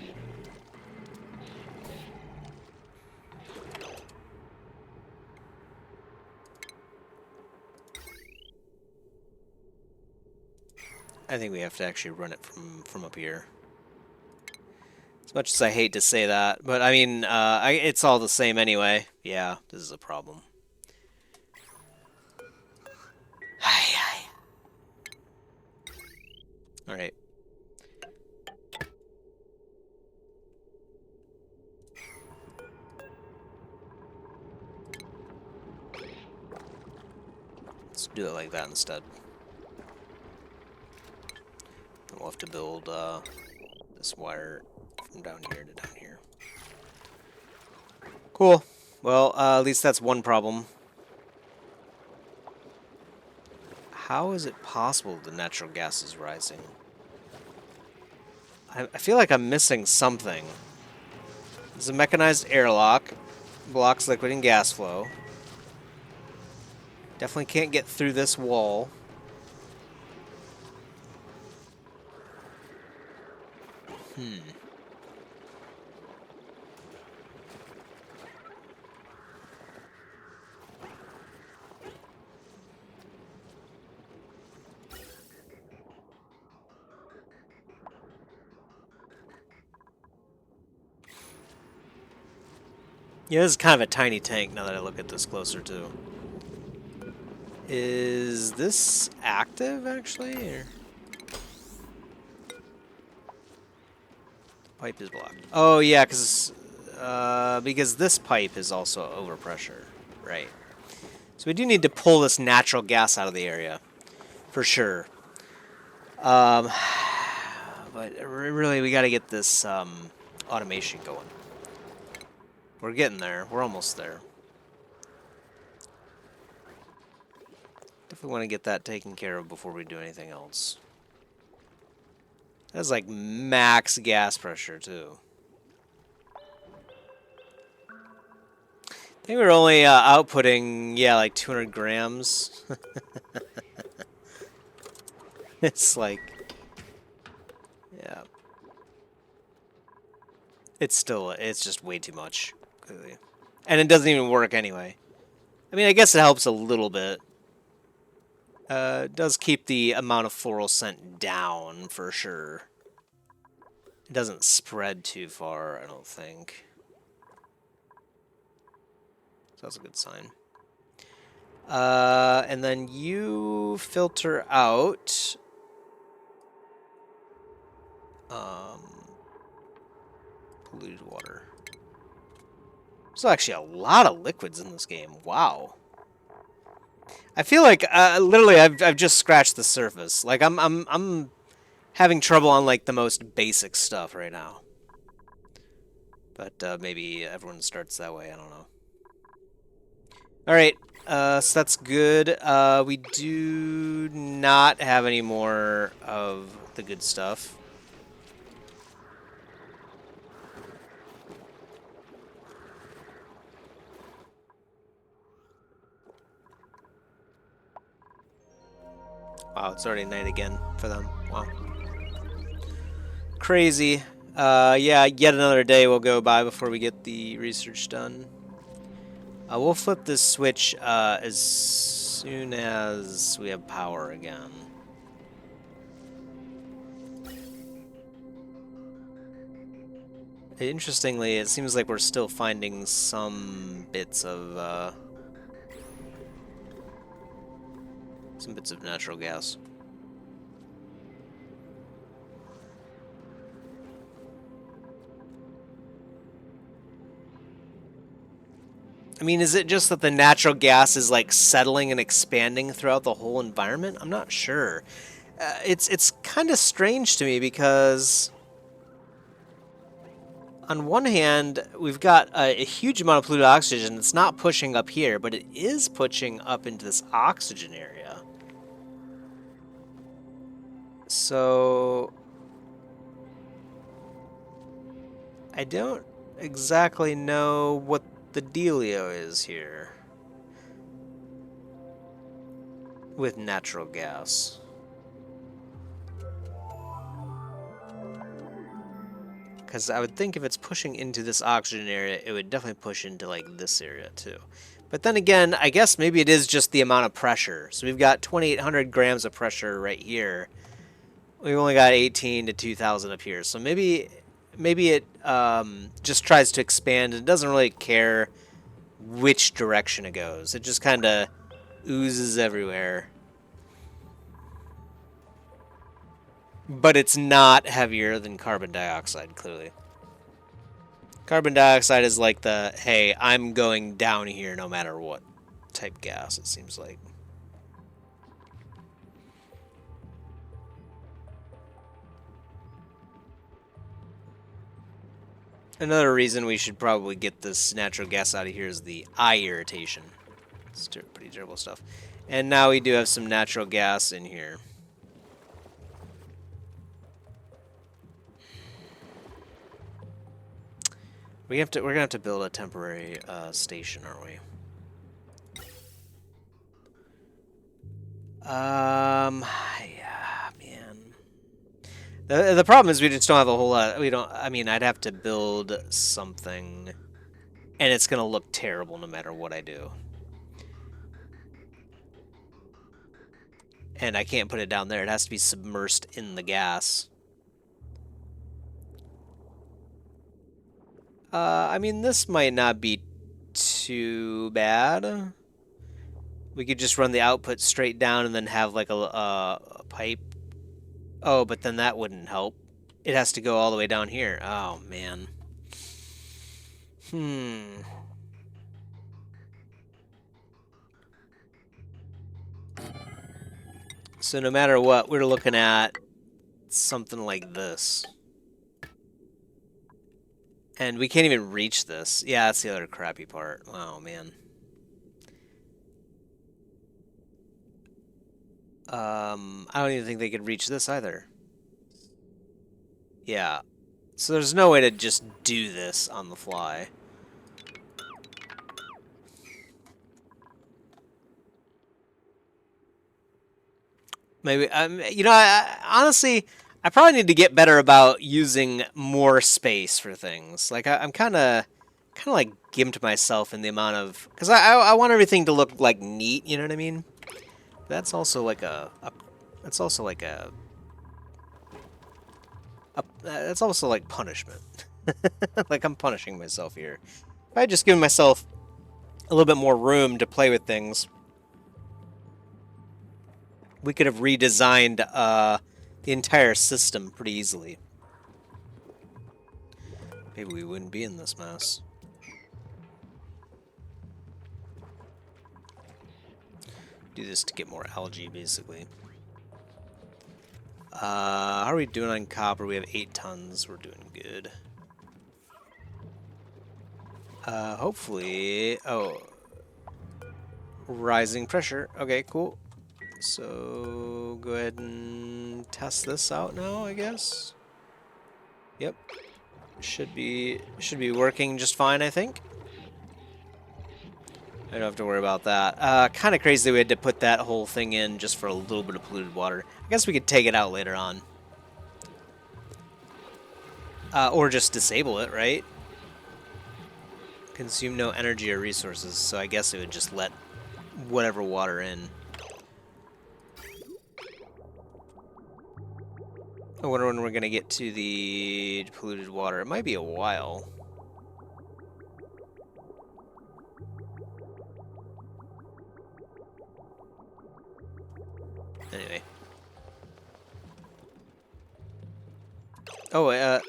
Speaker 1: I think we have to actually run it from up here. As much as I hate to say that, but I mean, it's all the same anyway. Yeah, this is a problem. All right. Let's do it like that instead. And we'll have to build this wire from down here to down here. Cool. Well, at least that's one problem. How is it possible the natural gas is rising? I feel like I'm missing something. This is a mechanized airlock. Blocks liquid and gas flow. Definitely can't get through this wall. Yeah, this is kind of a tiny tank now that I look at this closer too. Is this active actually? Or? Pipe is blocked. Oh yeah, because this pipe is also overpressure, right? So we do need to pull this natural gas out of the area, for sure. But really, we got to get this automation going. We're getting there. We're almost there. Definitely want to get that taken care of before we do anything else. That's like max gas pressure, too. I think we're only outputting, yeah, like 200 grams. It's like, yeah. It's just way too much, clearly. And it doesn't even work anyway. I mean, I guess it helps a little bit. It does keep the amount of fluorescent down, for sure. It doesn't spread too far, I don't think. So that's a good sign. And then you filter out polluted water. There's actually a lot of liquids in this game. Wow. I feel like literally I've just scratched the surface. Like I'm having trouble on like the most basic stuff right now. But maybe everyone starts that way. I don't know. All right. So that's good. We do not have any more of the good stuff. Wow, it's already night again for them. Wow. Crazy. Yeah, yet another day will go by before we get the research done. We'll flip this switch as soon as we have power again. Interestingly, it seems like we're still finding some bits of natural gas. I mean, is it just that the natural gas is like settling and expanding throughout the whole environment? I'm not sure. It's kind of strange to me because on one hand, we've got a huge amount of polluted oxygen that's not pushing up here, but it is pushing up into this oxygen area. So I don't exactly know what the dealio is here with natural gas. Because I would think if it's pushing into this oxygen area, it would definitely push into like this area too. But then again, I guess maybe it is just the amount of pressure. So we've got 2,800 grams of pressure right here. We've only got 18 to 2,000 up here. So maybe it just tries to expand. It doesn't really care which direction it goes. It just kind of oozes everywhere. But it's not heavier than carbon dioxide, clearly. Carbon dioxide is like the, hey, I'm going down here no matter what type gas, it seems like. Another reason we should probably get this natural gas out of here is the eye irritation. It's pretty terrible stuff. And now we do have some natural gas in here. We're gonna have to build a temporary station, aren't we? Yeah, man. The problem is we just don't have a whole lot. We don't. I mean, I'd have to build something, and it's gonna look terrible no matter what I do. And I can't put it down there. It has to be submersed in the gas. I mean, this might not be too bad. We could just run the output straight down and then have like a pipe. Oh, but then that wouldn't help. It has to go all the way down here. Oh, man. So no matter what, we're looking at something like this. And we can't even reach this. Yeah, that's the other crappy part. Oh, man. I don't even think they could reach this either. Yeah. So there's no way to just do this on the fly. Maybe, you know, honestly, I probably need to get better about using more space for things. Like, I'm kind of like gimped myself in the amount of, because I want everything to look like neat. You know what I mean? That's also like that's also like that's also like punishment. Like I'm punishing myself here. If I had just given myself a little bit more room to play with things, we could have redesigned the entire system pretty easily. Maybe we wouldn't be in this mess. Do this to get more algae, basically. How are we doing on copper? We have 8 tons. We're doing good. Hopefully... Oh. Rising pressure. Okay, cool. So, go ahead and test this out now, I guess. Yep. Should be working just fine, I think. I don't have to worry about that. Kind of crazy that we had to put that whole thing in just for a little bit of polluted water. I guess we could take it out later on. Or just disable it, right? Consume no energy or resources, so I guess it would just let whatever water in. I wonder when we're gonna get to the polluted water. It might be a while. Anyway. Oh,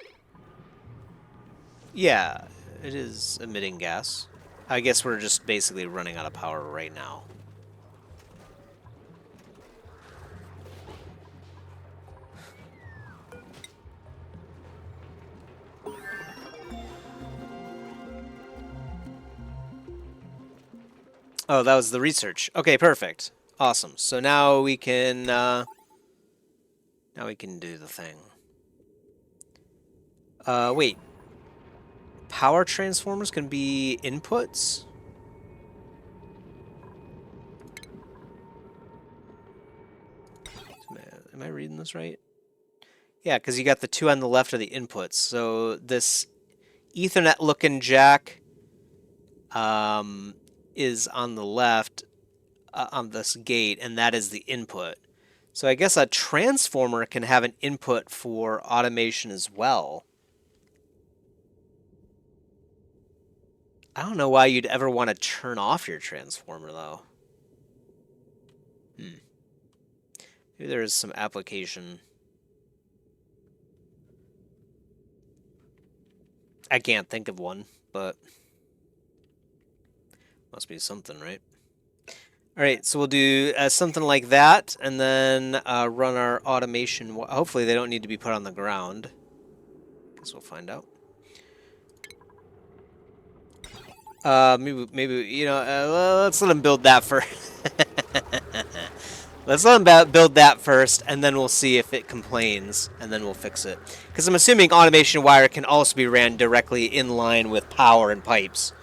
Speaker 1: yeah, it is emitting gas. I guess we're just basically running out of power right now. Oh, that was the research. Okay, perfect. Awesome. So now we can do the thing. Wait. Power transformers can be inputs? Am I reading this right? Yeah, because you got the two on the left are the inputs. So this Ethernet-looking jack is on the left on this gate, and that is the input. So I guess a transformer can have an input for automation as well. I don't know why you'd ever want to turn off your transformer, though. Maybe there is some application. I can't think of one, but must be something, right? All right, so we'll do something like that, and then run our automation. Hopefully they don't need to be put on the ground. Guess we'll find out. Maybe you know, let's let them build that first. Let's let them build that first, and then we'll see if it complains, and then we'll fix it. Because I'm assuming automation wire can also be ran directly in line with power and pipes.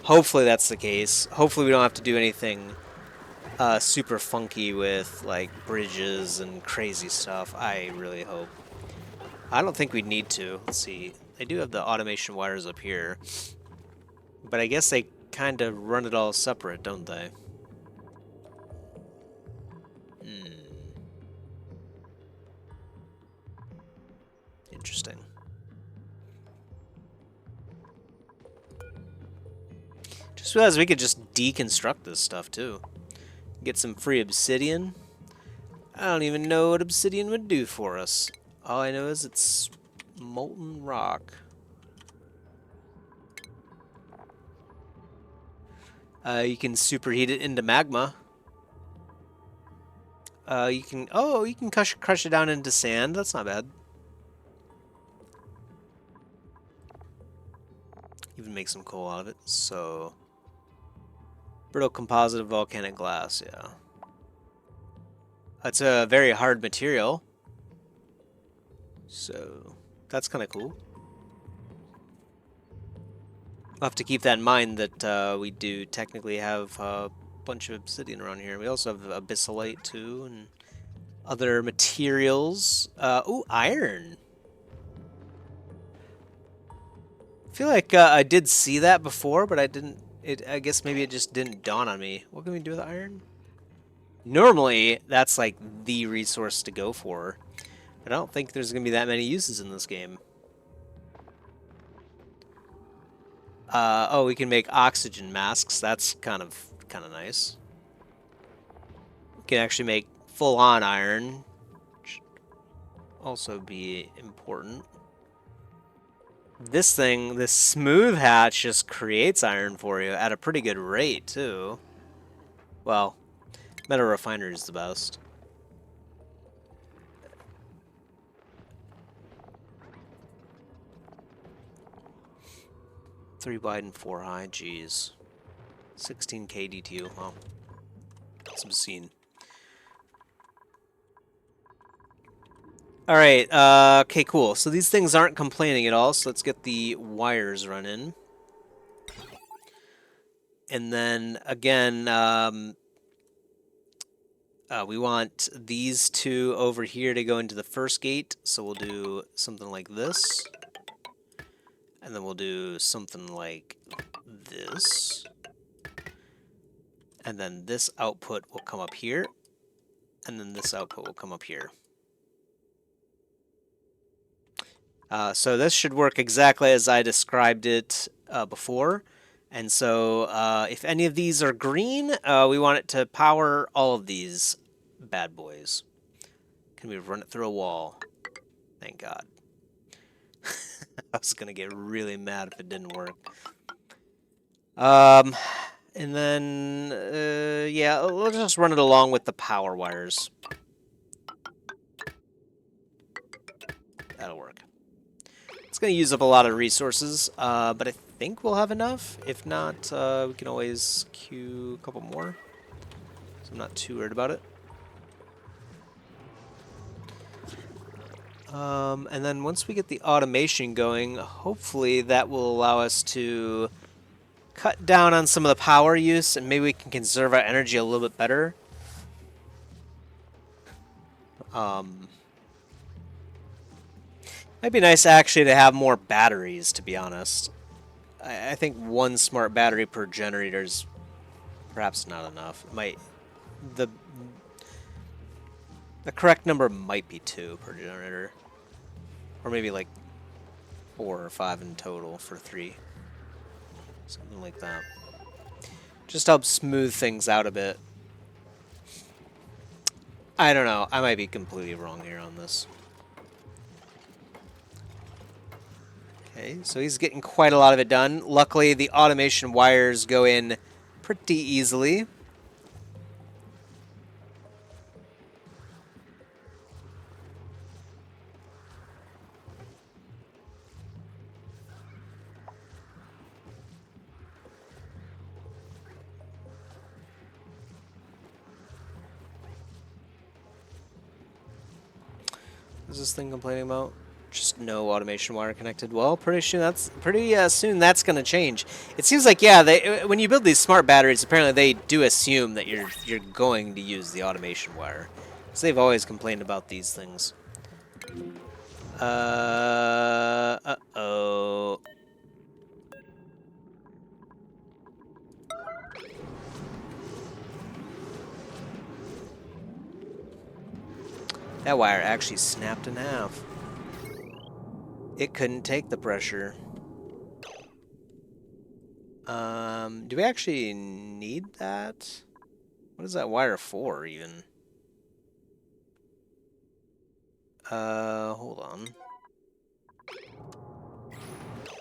Speaker 1: Hopefully that's the case. Hopefully we don't have to do anything super funky with like bridges and crazy stuff. I really hope. I don't think we'd need to. Let's see. They do have the automation wires up here. But I guess they kind of run it all separate, don't they? Interesting. Just realized we could just deconstruct this stuff, too. Get some free obsidian. I don't even know what obsidian would do for us. All I know is it's molten rock. You can superheat it into magma. You can crush it down into sand. That's not bad. Even make some coal out of it. So, brittle composite of volcanic glass. Yeah, that's a very hard material. So that's kind of cool. We'll have to keep that in mind that we do technically have a bunch of obsidian around here. We also have abyssalite too, and other materials. Ooh, iron. I feel like I did see that before, but I didn't. I guess maybe it just didn't dawn on me. What can we do with iron? Normally, that's like the resource to go for. But I don't think there's going to be that many uses in this game. Oh, we can make oxygen masks. That's kind of nice. We can actually make full-on iron, which also be important. This thing, this smooth hatch, just creates iron for you at a pretty good rate, too. Well, metal refinery is the best. Three wide and four high, jeez. 16k DTU, wow. That's obscene. Alright, okay, cool. So these things aren't complaining at all, so let's get the wires running. And then, again, we want these two over here to go into the first gate, so we'll do something like this. And then we'll do something like this. And then this output will come up here. And then this output will come up here. So this should work exactly as I described it before. And so if any of these are green, we want it to power all of these bad boys. Can we run it through a wall? Thank God. I was going to get really mad if it didn't work. Um, and then, yeah, let's just run it along with the power wires. That'll work. It's going to use up a lot of resources, but I think we'll have enough. If not, we can always queue a couple more. So I'm not too worried about it. And then once we get the automation going, hopefully that will allow us to cut down on some of the power use, and maybe we can conserve our energy a little bit better. Might be nice actually to have more batteries, to be honest. I think one smart battery per generator is perhaps not enough. It might the the correct number might be 2 per generator, or maybe like 4 or 5 in total for 3, something like that. Just help smooth things out a bit. I don't know. I might be completely wrong here on this. Okay, so he's getting quite a lot of it done. Luckily, the automation wires go in pretty easily. What's this thing complaining about? Just no automation wire connected. Well, pretty soon that's going to change. It seems like when you build these smart batteries, apparently they do assume that you're going to use the automation wire. So they've always complained about these things. Uh-oh. That wire actually snapped in half. It couldn't take the pressure. Do we actually need that? What is that wire for, even? Hold on.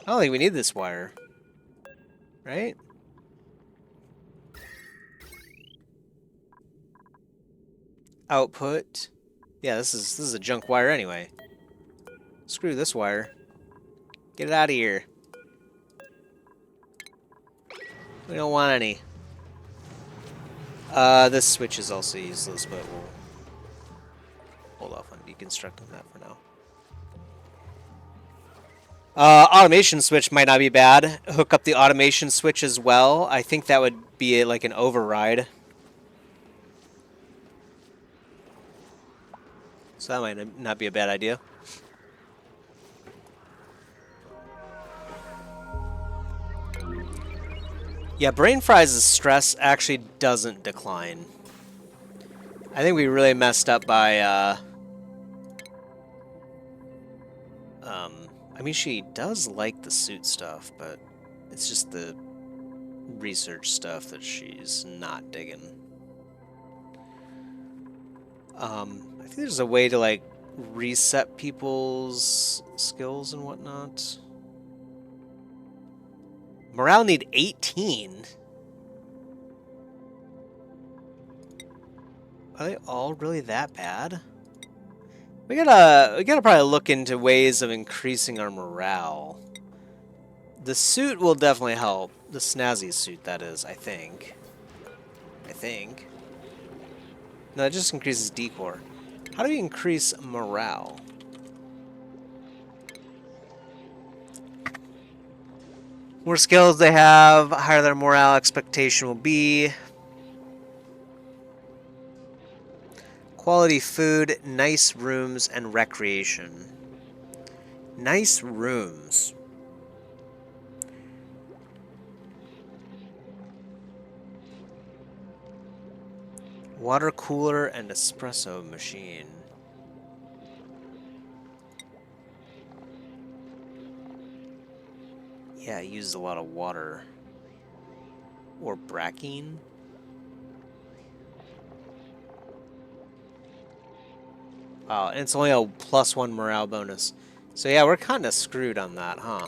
Speaker 1: I don't think we need this wire. Right? Output. Yeah, this is a junk wire anyway. Screw this wire. Get it out of here. We don't want any. This switch is also useless, but we'll hold off on deconstructing that for now. Automation switch might not be bad. Hook up the automation switch as well. I think that would be like an override. So that might not be a bad idea. Yeah, brainfries' stress actually doesn't decline. I think we really messed up by, I mean, she does like the suit stuff, but it's just the research stuff that she's not digging. I think there's a way to, like, reset people's skills and whatnot. Morale need 18. Are they all really that bad? We gotta probably look into ways of increasing our morale. The suit will definitely help. The snazzy suit, that is, I think. No, it just increases decor. How do we increase morale? More skills they have, higher their morale expectation will be. Quality food, nice rooms, and recreation. Nice rooms. Water cooler and espresso machine. Yeah, it used a lot of water. Or brackine. Wow, and it's only a +1 morale bonus. So yeah, we're kind of screwed on that, huh?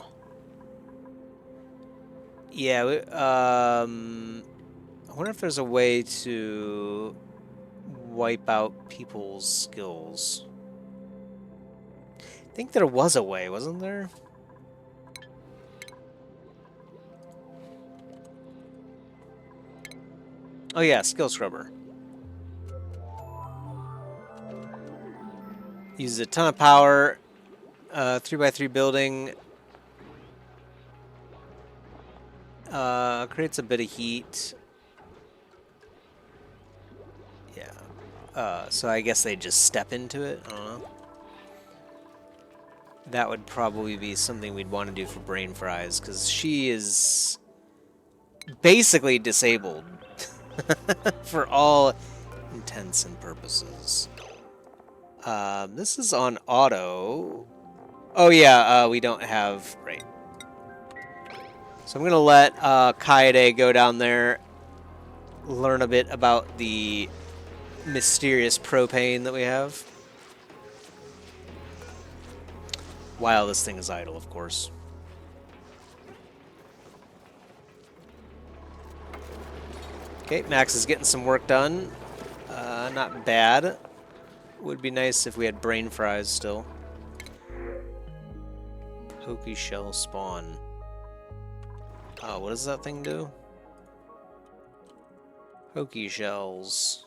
Speaker 1: Yeah, I wonder if there's a way to wipe out people's skills. I think there was a way, wasn't there? Oh yeah, skill scrubber. Uses a ton of power. 3x3 building. Creates a bit of heat. Yeah. So I guess they just step into it. I don't know. That would probably be something we'd want to do for brainfries, because she is basically disabled for all intents and purposes. This is on auto. Oh yeah, we don't have... Right. So I'm going to let Kaede go down there, learn a bit about the mysterious propane that we have. While this thing is idle, of course. Okay, Max is getting some work done. Not bad. Would be nice if we had brain fries still. Pokey shell spawn. Oh, what does that thing do? Pokey shells.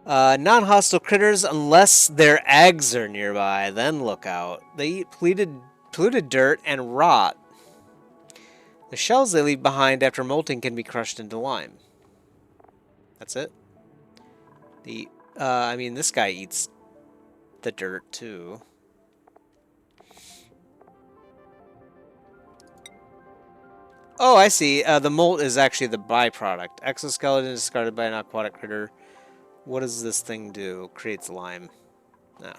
Speaker 1: Non-hostile critters unless their eggs are nearby. Then look out. They eat polluted dirt and rot. The shells they leave behind after molting can be crushed into lime. That's it. I mean, this guy eats the dirt too. Oh, I see. The molt is actually the byproduct. Exoskeleton discarded by an aquatic critter. What does this thing do? Creates lime. No.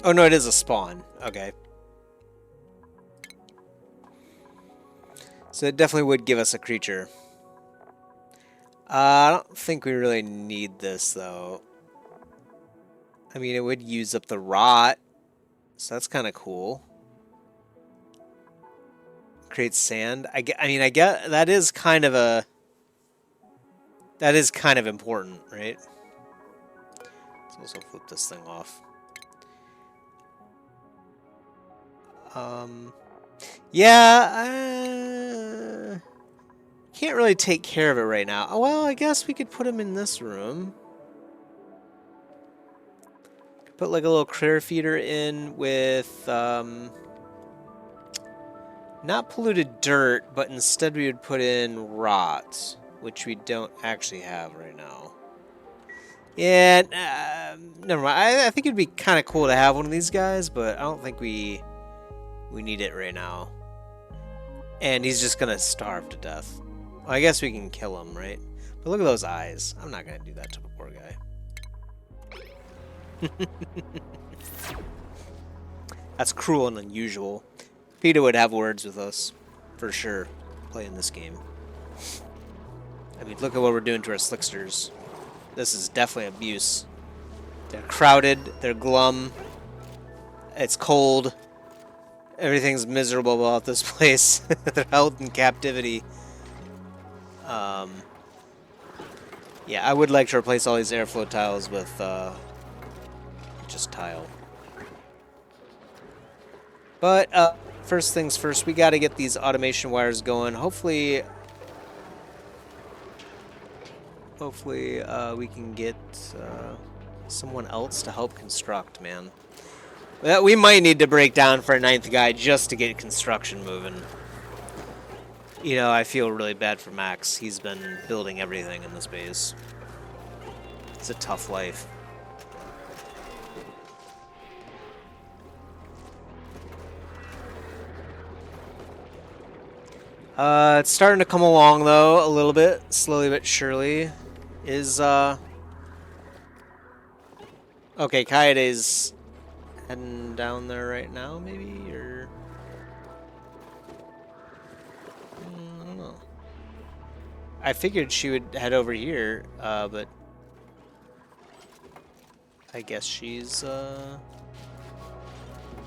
Speaker 1: Oh, no, it is a spawn. Okay. So it definitely would give us a creature. I don't think we really need this, though. I mean, it would use up the rot. So that's kind of cool. Creates sand. I mean, I get that is kind of a... That is kind of important, right? Let's also flip this thing off. Yeah, can't really take care of it right now. Oh, well, I guess we could put him in this room. Put like a little critter feeder in with, not polluted dirt, but instead we would put in rot, which we don't actually have right now. Yeah, never mind. I think it'd be kind of cool to have one of these guys, but I don't think we need it right now. And he's just gonna starve to death. Well, I guess we can kill him, right? But look at those eyes. I'm not gonna do that to the poor guy. That's cruel and unusual. PETA would have words with us, for sure, playing this game. I mean, look at what we're doing to our slicksters. This is definitely abuse. They're crowded, they're glum, it's cold, everything's miserable about this place. They're held in captivity. Yeah, I would like to replace all these airflow tiles with just tile. But first things first, we got to get these automation wires going. Hopefully we can get someone else to help construct, man. We might need to break down for a 9th guy just to get construction moving. You know, I feel really bad for Max. He's been building everything in this base. It's a tough life. It's starting to come along, though, a little bit, slowly but surely. Is Okay, Kaede's heading down there right now, maybe? Or... I don't know. I figured she would head over here, but I guess she's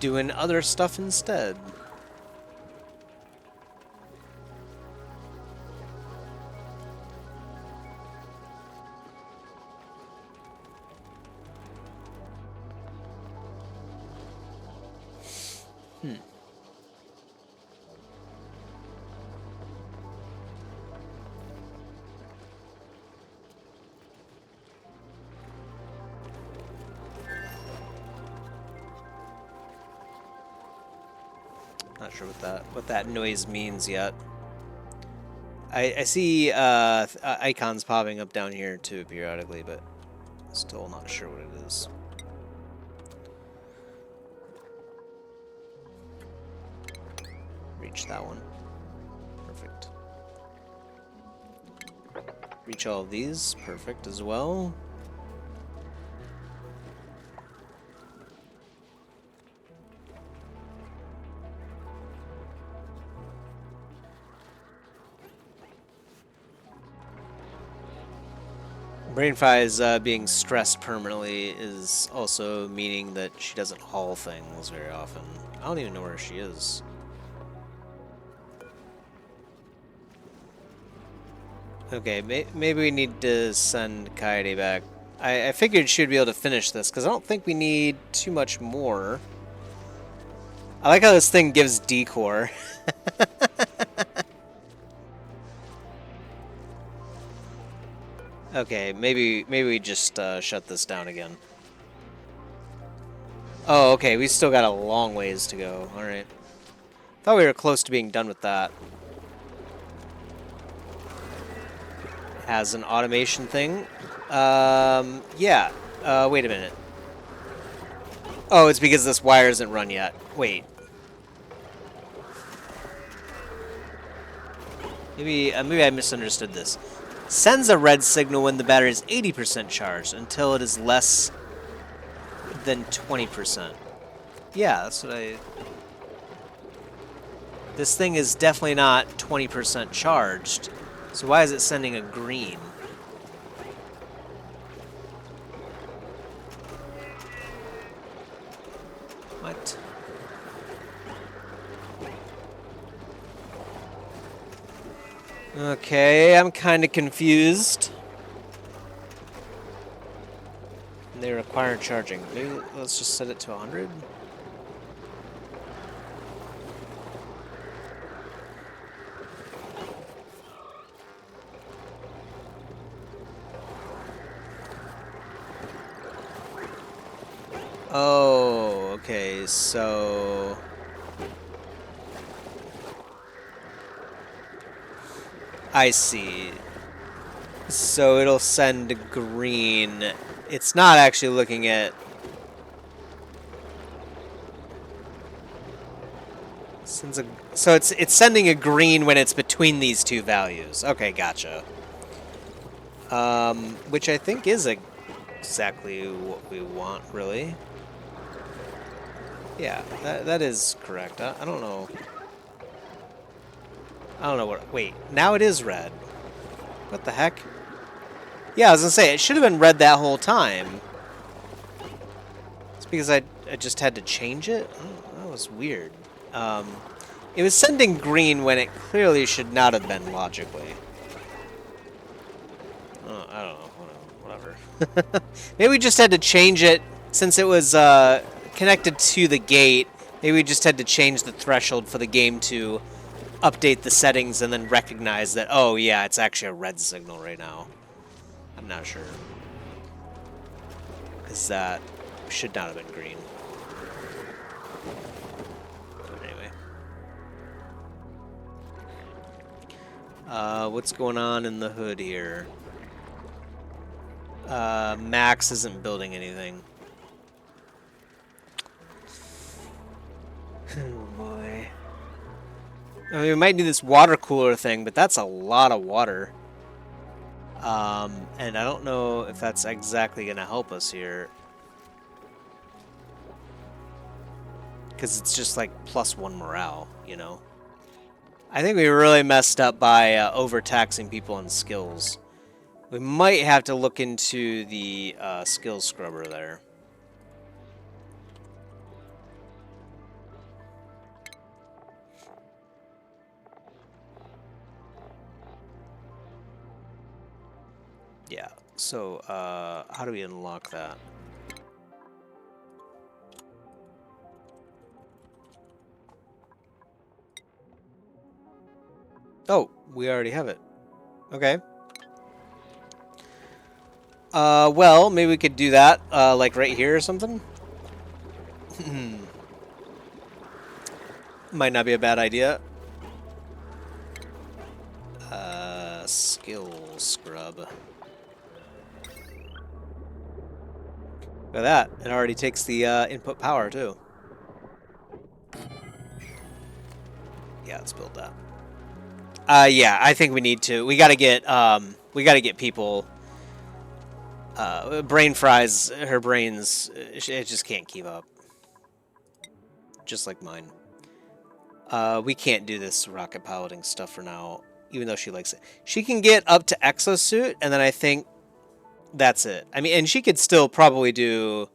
Speaker 1: doing other stuff instead. Not sure what that noise means yet. I see icons popping up down here too periodically, but still not sure what it is. Reach that one. Perfect. Reach all of these. Perfect as well. Brainfries being stressed permanently is also meaning that she doesn't haul things very often. I don't even know where she is. Okay, maybe we need to send Kaede back. I figured she'd be able to finish this, because I don't think we need too much more. I like how this thing gives decor. Okay, maybe we just shut this down again. Oh, okay, we still got a long ways to go. Alright. Thought we were close to being done with that. Has an automation thing. Yeah. Wait a minute. Oh, it's because this wire isn't run yet. Wait. Maybe I misunderstood this. Sends a red signal when the battery is 80% charged until it is less than 20%. Yeah, that's what I... This thing is definitely not 20% charged. So why is it sending a green? What? Okay, I'm kind of confused. They require charging. Maybe let's just set it to 100. Oh, okay, so... I see. So it'll send green. It's not actually looking at... So it's sending a green when it's between these two values. Okay, gotcha. Which I think is exactly what we want, really. Yeah, that is correct. I don't know. I don't know what... Wait, now it is red. What the heck? Yeah, I was gonna say, it should have been red that whole time. It's because I just had to change it? Oh, that was weird. It was sending green when it clearly should not have been, logically. Oh, I don't know. Whatever. Maybe we just had to change it since it was connected to the gate. Maybe we just had to change the threshold for the game to update the settings and then recognize that, oh yeah, it's actually a red signal right now. I'm not sure. Because that should not have been green. But anyway. What's going on in the hood here? Max isn't building anything. Oh boy. I mean, we might do this water cooler thing, but that's a lot of water. And I don't know if that's exactly going to help us here. because it's just like +1 morale, you know? I think we really messed up by overtaxing people on skills. We might have to look into the skills scrubber there. Yeah, so how do we unlock that? Oh, we already have it. Okay. Well, maybe we could do that, like right here or something. Might not be a bad idea. Skill scrub. Look at that. It already takes the input power, too. Yeah, let's build that. Yeah, I think we need to. We gotta get people. Brain fries, her brains, it just can't keep up. Just like mine. We can't do this rocket piloting stuff for now, even though she likes it. She can get up to exosuit, and then I think that's it. I mean, and she could still probably do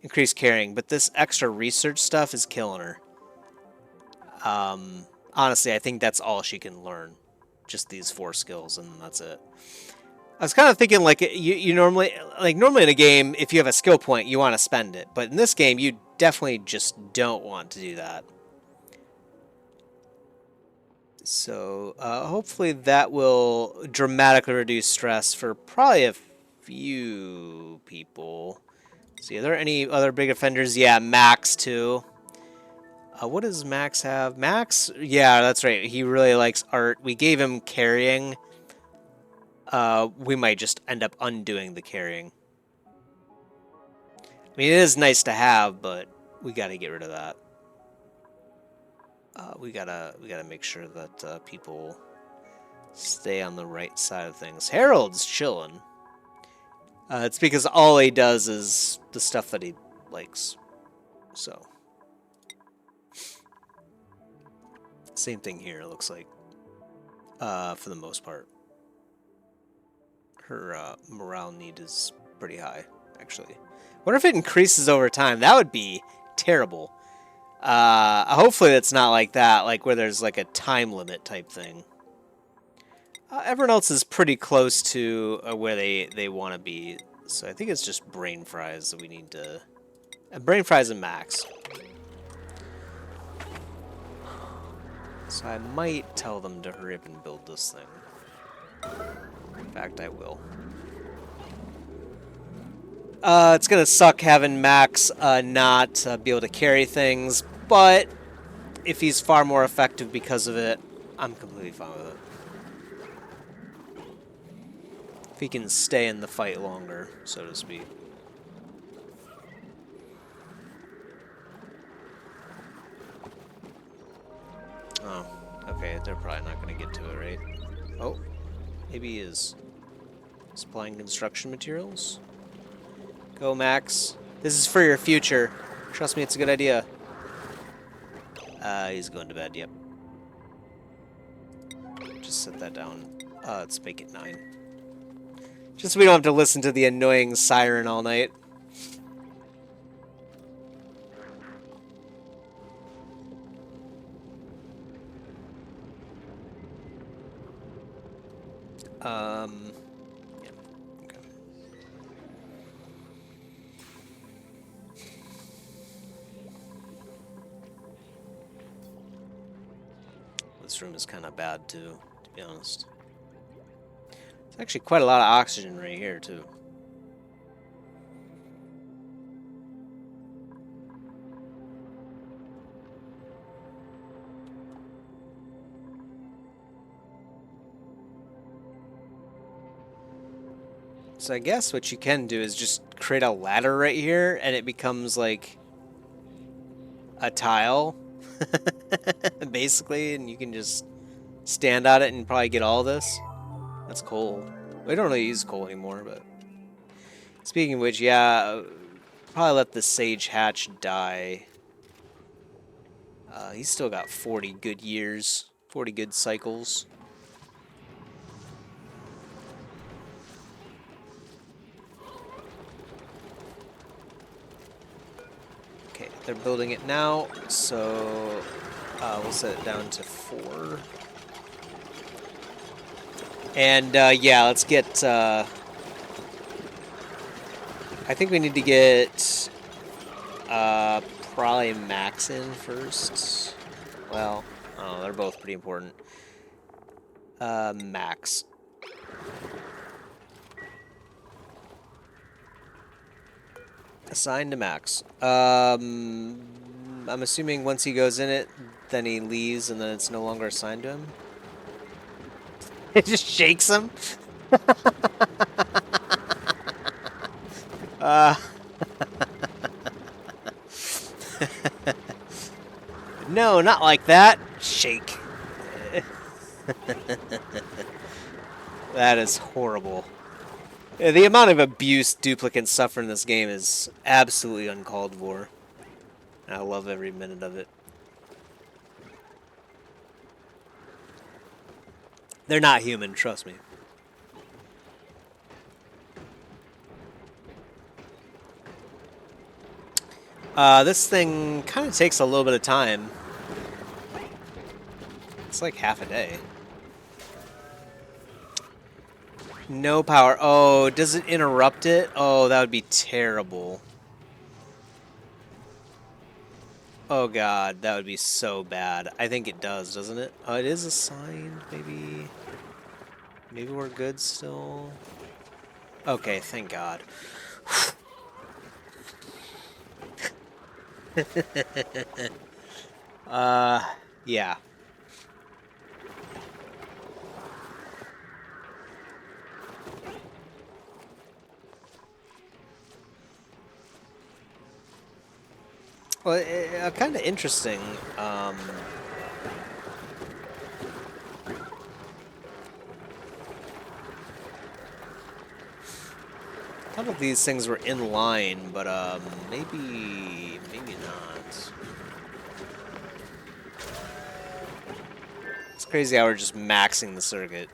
Speaker 1: increased carrying, but this extra research stuff is killing her. Honestly, I think that's all she can learn. Just these 4 skills, and that's it. I was kind of thinking, like, you normally in a game, if you have a skill point, you want to spend it. But in this game, you definitely just don't want to do that. So hopefully that will dramatically reduce stress for probably a few people. See, are there any other big offenders? Yeah, Max too. What does Max have? Max? Yeah, that's right. He really likes art. We gave him carrying. We might just end up undoing the carrying. I mean, it is nice to have, but we got to get rid of that. We gotta make sure that people stay on the right side of things. Harold's chilling. It's because all he does is the stuff that he likes. So, same thing here, it looks like. For the most part. Her morale need is pretty high, actually. I wonder if it increases over time. That would be terrible. Hopefully it's not like that, like where there's like a time limit type thing. Everyone else is pretty close to where they want to be, so I think it's just brain fries that we need to... brain fries and Max. So I might tell them to hurry up and build this thing. In fact, I will. It's gonna suck having Max not be able to carry things, but if he's far more effective because of it, I'm completely fine with it. If he can stay in the fight longer, so to speak. Oh, okay, they're probably not going to get to it, right? Oh, maybe he is. Supplying construction materials? Go, Max. This is for your future. Trust me, it's a good idea. He's going to bed, yep. Just set that down. Let's make it 9. Just so we don't have to listen to the annoying siren all night. Yeah, okay. This room is kind of bad too, to be honest. There's actually quite a lot of oxygen right here too. So I guess what you can do is just create a ladder right here, and it becomes like a tile, basically, and you can just stand on it and probably get all this. That's coal. We don't really use coal anymore, but... Speaking of which, yeah, probably let the sage hatch die. He's still got 40 good years, 40 good cycles. Okay, they're building it now, so we'll set it down to 4. And yeah, let's get. I think we need to get probably Max in first. Well, I don't know, they're both pretty important. Max. Assigned to Max. I'm assuming once he goes in it, then he leaves and then it's no longer assigned to him. It just shakes him. uh. No, not like that. Shake. That is horrible. The amount of abuse duplicates suffer in this game is absolutely uncalled for. I love every minute of it. They're not human, trust me. This thing kind of takes a little bit of time. It's like half a day. No power. Oh, does it interrupt it? Oh, that would be terrible. Oh god, that would be so bad. I think it does, doesn't it? Oh, it is assigned, maybe. Maybe we're good still. Okay, thank god. Yeah. Well, kind of interesting. I thought these things were in line, but maybe not. It's crazy how we're just maxing the circuit.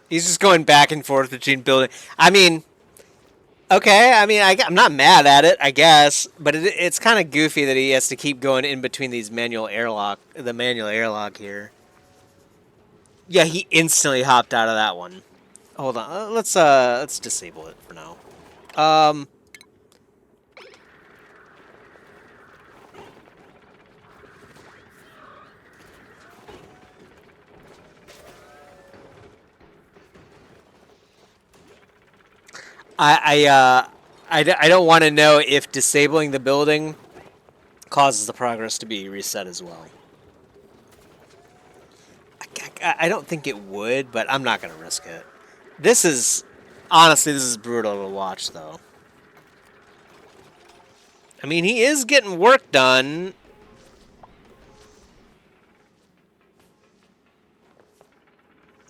Speaker 1: He's just going back and forth between building. I mean, okay. I mean, I'm not mad at it, I guess, but it's kind of goofy that he has to keep going in between these manual airlock, the manual airlock here. Yeah, he instantly hopped out of that one. Hold on, let's disable it for now. I don't want to know if disabling the building causes the progress to be reset as well. I don't think it would, but I'm not going to risk it. This is, honestly, this is brutal to watch, though. I mean, he is getting work done.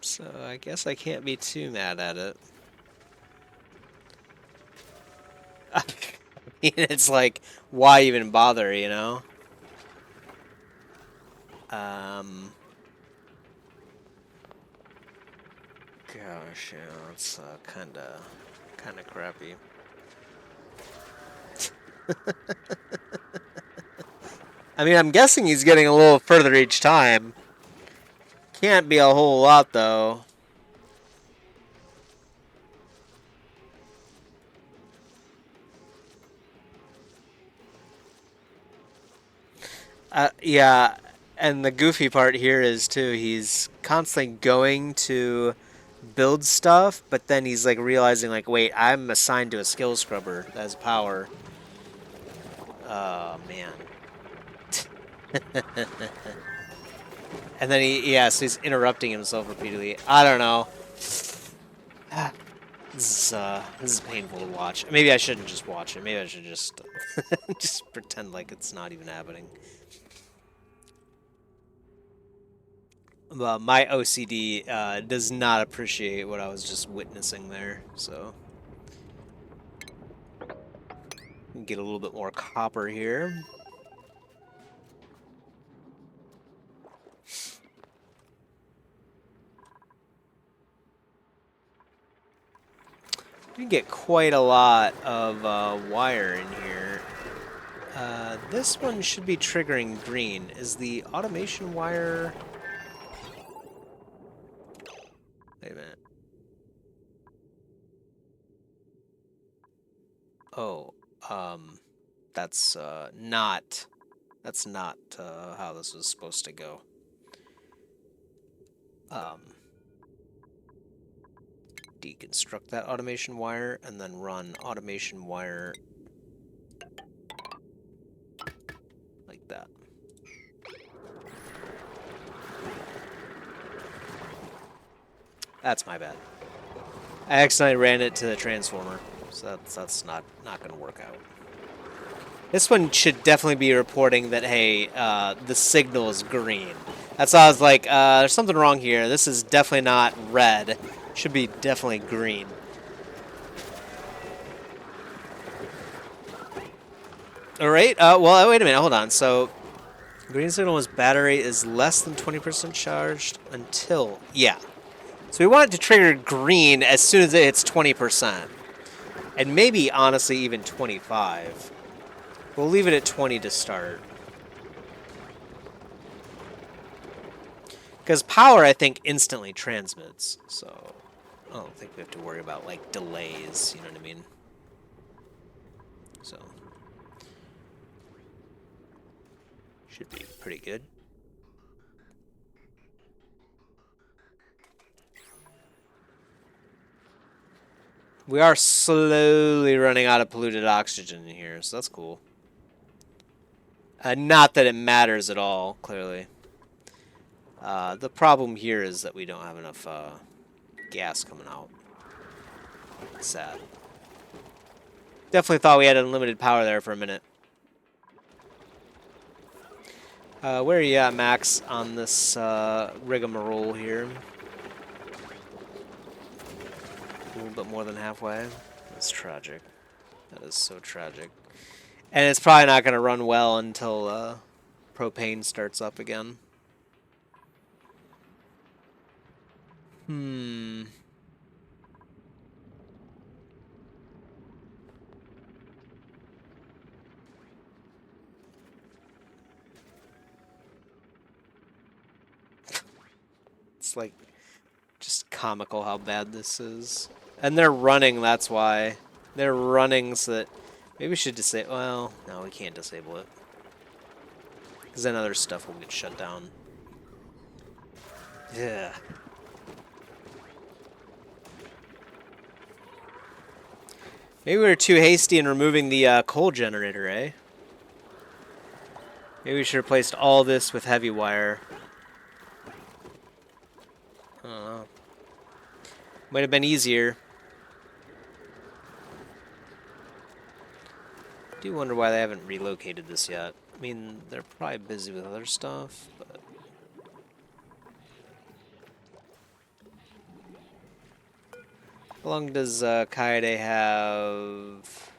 Speaker 1: So I guess I can't be too mad at it. I mean, it's like, why even bother, you know? Gosh, yeah, it's kind of crappy. I mean, I'm guessing he's getting a little further each time. Can't be a whole lot, though. Yeah, and the goofy part here is, too, he's constantly going to build stuff, but then he's, like, realizing, like, wait, I'm assigned to a skill scrubber that has power. Oh, man. And then so he's interrupting himself repeatedly. I don't know. This is painful to watch. Maybe I shouldn't just watch it. Maybe I should just just pretend like it's not even happening. My OCD does not appreciate what I was just witnessing there. So Get a little bit more copper here. We get quite a lot of wire in here. This one should be triggering green. Is the automation wire... Wait a minute. Oh, that's not... That's not how this was supposed to go. Deconstruct that automation wire and then run automation wire like that. That's my bad. I accidentally ran it to the transformer, so that's not going to work out. This one should definitely be reporting that, hey, the signal is green. That's why I was like, there's something wrong here. This is definitely not red. Should be definitely green. All right. Well, wait a minute. Hold on. So, green signal is battery is less than 20% charged until... Yeah. So we want it to trigger green as soon as it hits 20%. And maybe, honestly, even 25. We'll leave it at 20 to start. Because power, I think, instantly transmits. So I don't think we have to worry about, like, delays. You know what I mean? So should be pretty good. We are slowly running out of polluted oxygen in here, so that's cool. Not that it matters at all, clearly. The problem here is that we don't have enough gas coming out. Sad. Definitely thought we had unlimited power there for a minute. Where are you at, Max, on this rigmarole here? A little bit more than halfway. That's tragic. That is so tragic. And it's probably not going to run well until propane starts up again. It's like just comical how bad this is. And they're running, that's why. They're running so that... Maybe we should disable... Well, no, we can't disable it. Because then other stuff will get shut down. Yeah. Maybe we were too hasty in removing the coal generator, eh? Maybe we should have replaced all this with heavy wire. I don't know. Might have been easier. I do wonder why they haven't relocated this yet. I mean, they're probably busy with other stuff, but... How long does Kaede have?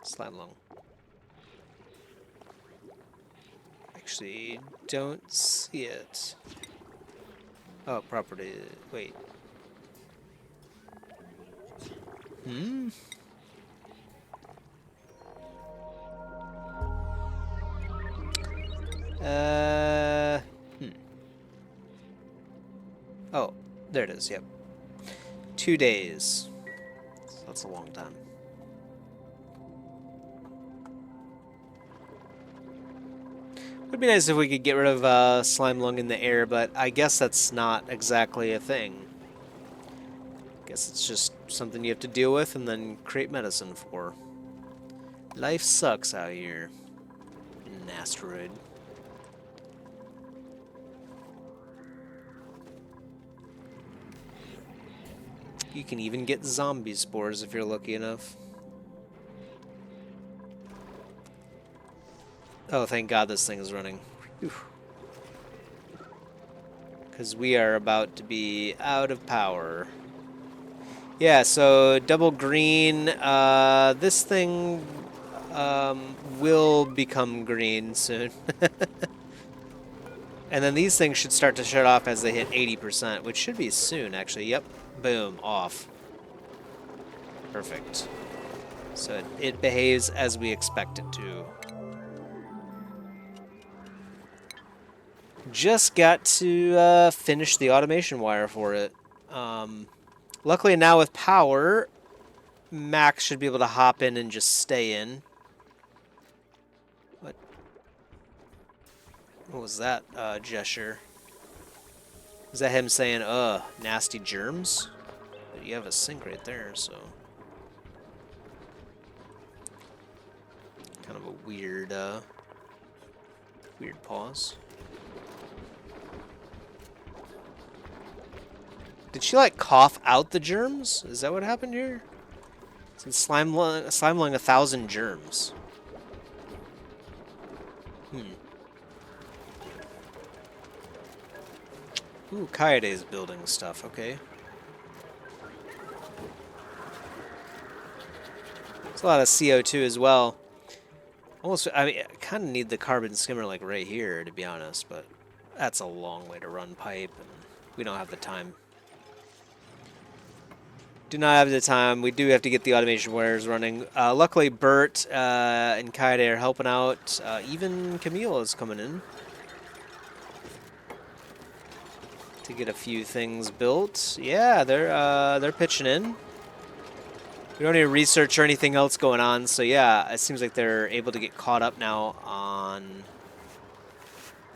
Speaker 1: Slime lung. Actually, don't see it. Oh, property. Wait. Oh, there it is, yep. 2 days. So that's a long time. Would be nice if we could get rid of slime lung in the air, but I guess that's not exactly a thing. Guess it's just something you have to deal with and then create medicine for. Life sucks out here in an asteroid. You can even get zombie spores if you're lucky enough. Oh, thank God this thing is running. Whew. because we are about to be out of power. Yeah, so double green. This thing will become green soon. And then these things should start to shut off as they hit 80%, which should be soon, actually. Yep. Boom. Off. Perfect. So it behaves as we expect it to. Just got to finish the automation wire for it. Luckily now with power, Max should be able to hop in and just stay in. What was that gesture? Is that him saying, nasty germs? But you have a sink right there, so... Kind of a weird, weird pause. Did she, like, cough out the germs? Is that what happened here? It's slime lung 1,000 germs. Ooh, Kaede's building stuff, okay. There's a lot of CO2 as well. Almost, I mean, I kind of need the carbon skimmer, like, right here, to be honest, but that's a long way to run pipe, and we don't have the time. Do not have the time. We do have to get the automation wires running. Luckily, Bert and Kaede are helping out. Even Camille is coming in to get a few things built. Yeah, they're pitching in. We don't need research or anything else going on, so yeah, it seems like they're able to get caught up now on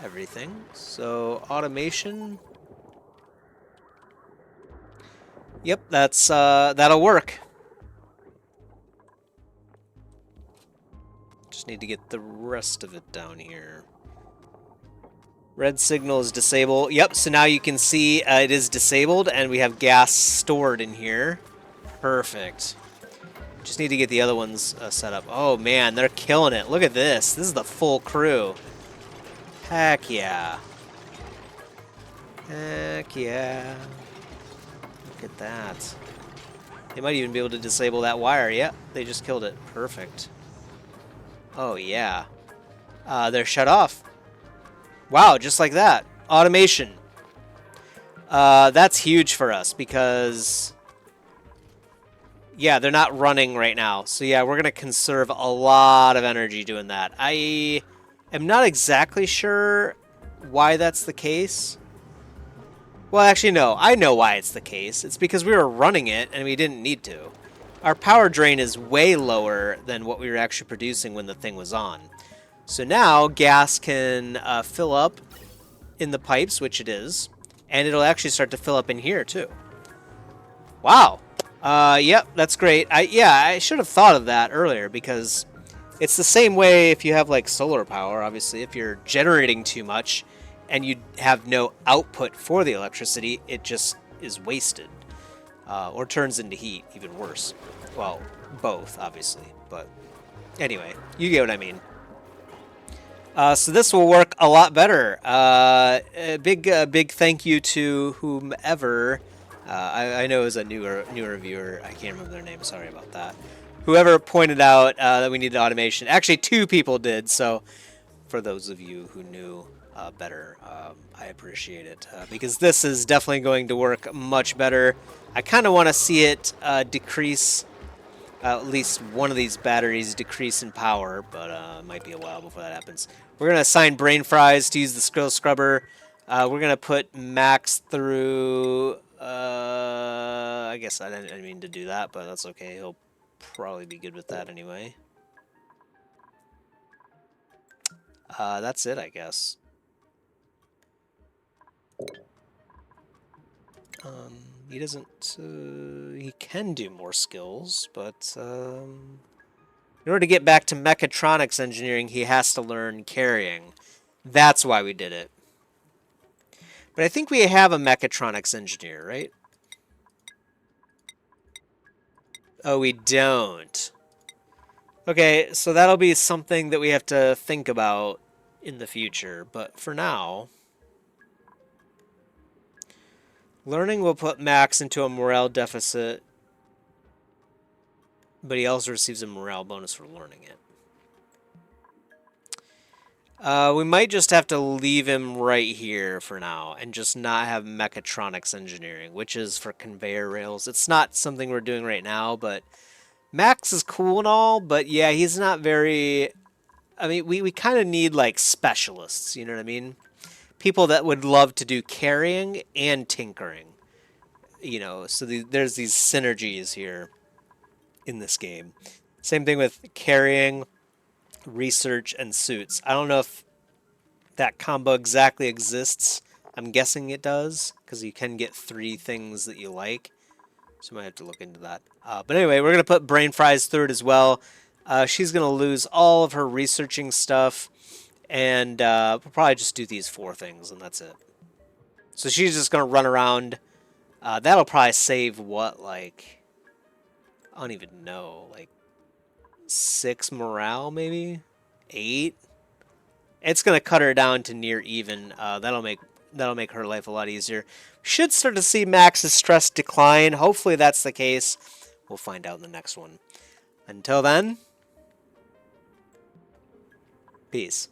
Speaker 1: everything. So automation. Yep, that's that'll work. Just need to get the rest of it down here. Red signal is disabled. Yep, so now you can see it is disabled, and we have gas stored in here. Perfect. Just need to get the other ones set up. Oh, man, they're killing it. Look at this. This is the full crew. Heck yeah. Heck yeah. Look at that. They might even be able to disable that wire. Yep, they just killed it. Perfect. Oh, yeah. They're shut off. Wow, just like that. Automation. That's huge for us because... Yeah, they're not running right now. So yeah, we're going to conserve a lot of energy doing that. I am not exactly sure why that's the case. Well, actually, no. I know why it's the case. It's because we were running it and we didn't need to. Our power drain is way lower than what we were actually producing when the thing was on. So now gas can fill up in the pipes, which it is, and it'll actually start to fill up in here too. Wow. Yep, that's great. I should have thought of that earlier because it's the same way if you have like solar power, obviously. If you're generating too much and you have no output for the electricity, it just is wasted. Or turns into heat, even worse. Well, both, obviously. But anyway, you get what I mean. So this will work a lot better. A big thank you to whomever... I know it was a newer viewer. I can't remember their name. Sorry about that. Whoever pointed out that we needed automation. Actually, 2 people did. So for those of you who knew better, I appreciate it. Because this is definitely going to work much better. I kind of want to see it decrease, at least one of these batteries decrease in power. But it might be a while before that happens. We're going to assign brainfries to use the skill scrubber. We're going to put Max through... I guess I didn't mean to do that, but that's okay. He'll probably be good with that anyway. That's it, I guess. He doesn't... he can do more skills, but... in order to get back to mechatronics engineering, he has to learn carrying. That's why we did it. But I think we have a mechatronics engineer, right? Oh, we don't. Okay, so that'll be something that we have to think about in the future. But for now... Learning will put Max into a morale deficit, but he also receives a morale bonus for learning it. We might just have to leave him right here for now and just not have mechatronics engineering, which is for conveyor rails. It's not something we're doing right now, but Max is cool and all, but yeah, he's not very... I mean, we kind of need, like, specialists, you know what I mean? People that would love to do carrying and tinkering, you know, so there's these synergies here in this game. Same thing with carrying, research, and suits. I don't know if that combo exactly exists. I'm guessing it does, because you can get 3 things that you like. So I might have to look into that. But anyway, we're going to put brainfries third as well. She's going to lose all of her researching stuff. And we'll probably just do these 4 things, and that's it. So she's just going to run around. That'll probably save what, like... I don't even know. Like 6 morale, maybe? 8? It's going to cut her down to near even. That'll make her life a lot easier. Should start to see Max's stress decline. Hopefully that's the case. We'll find out in the next one. Until then, peace.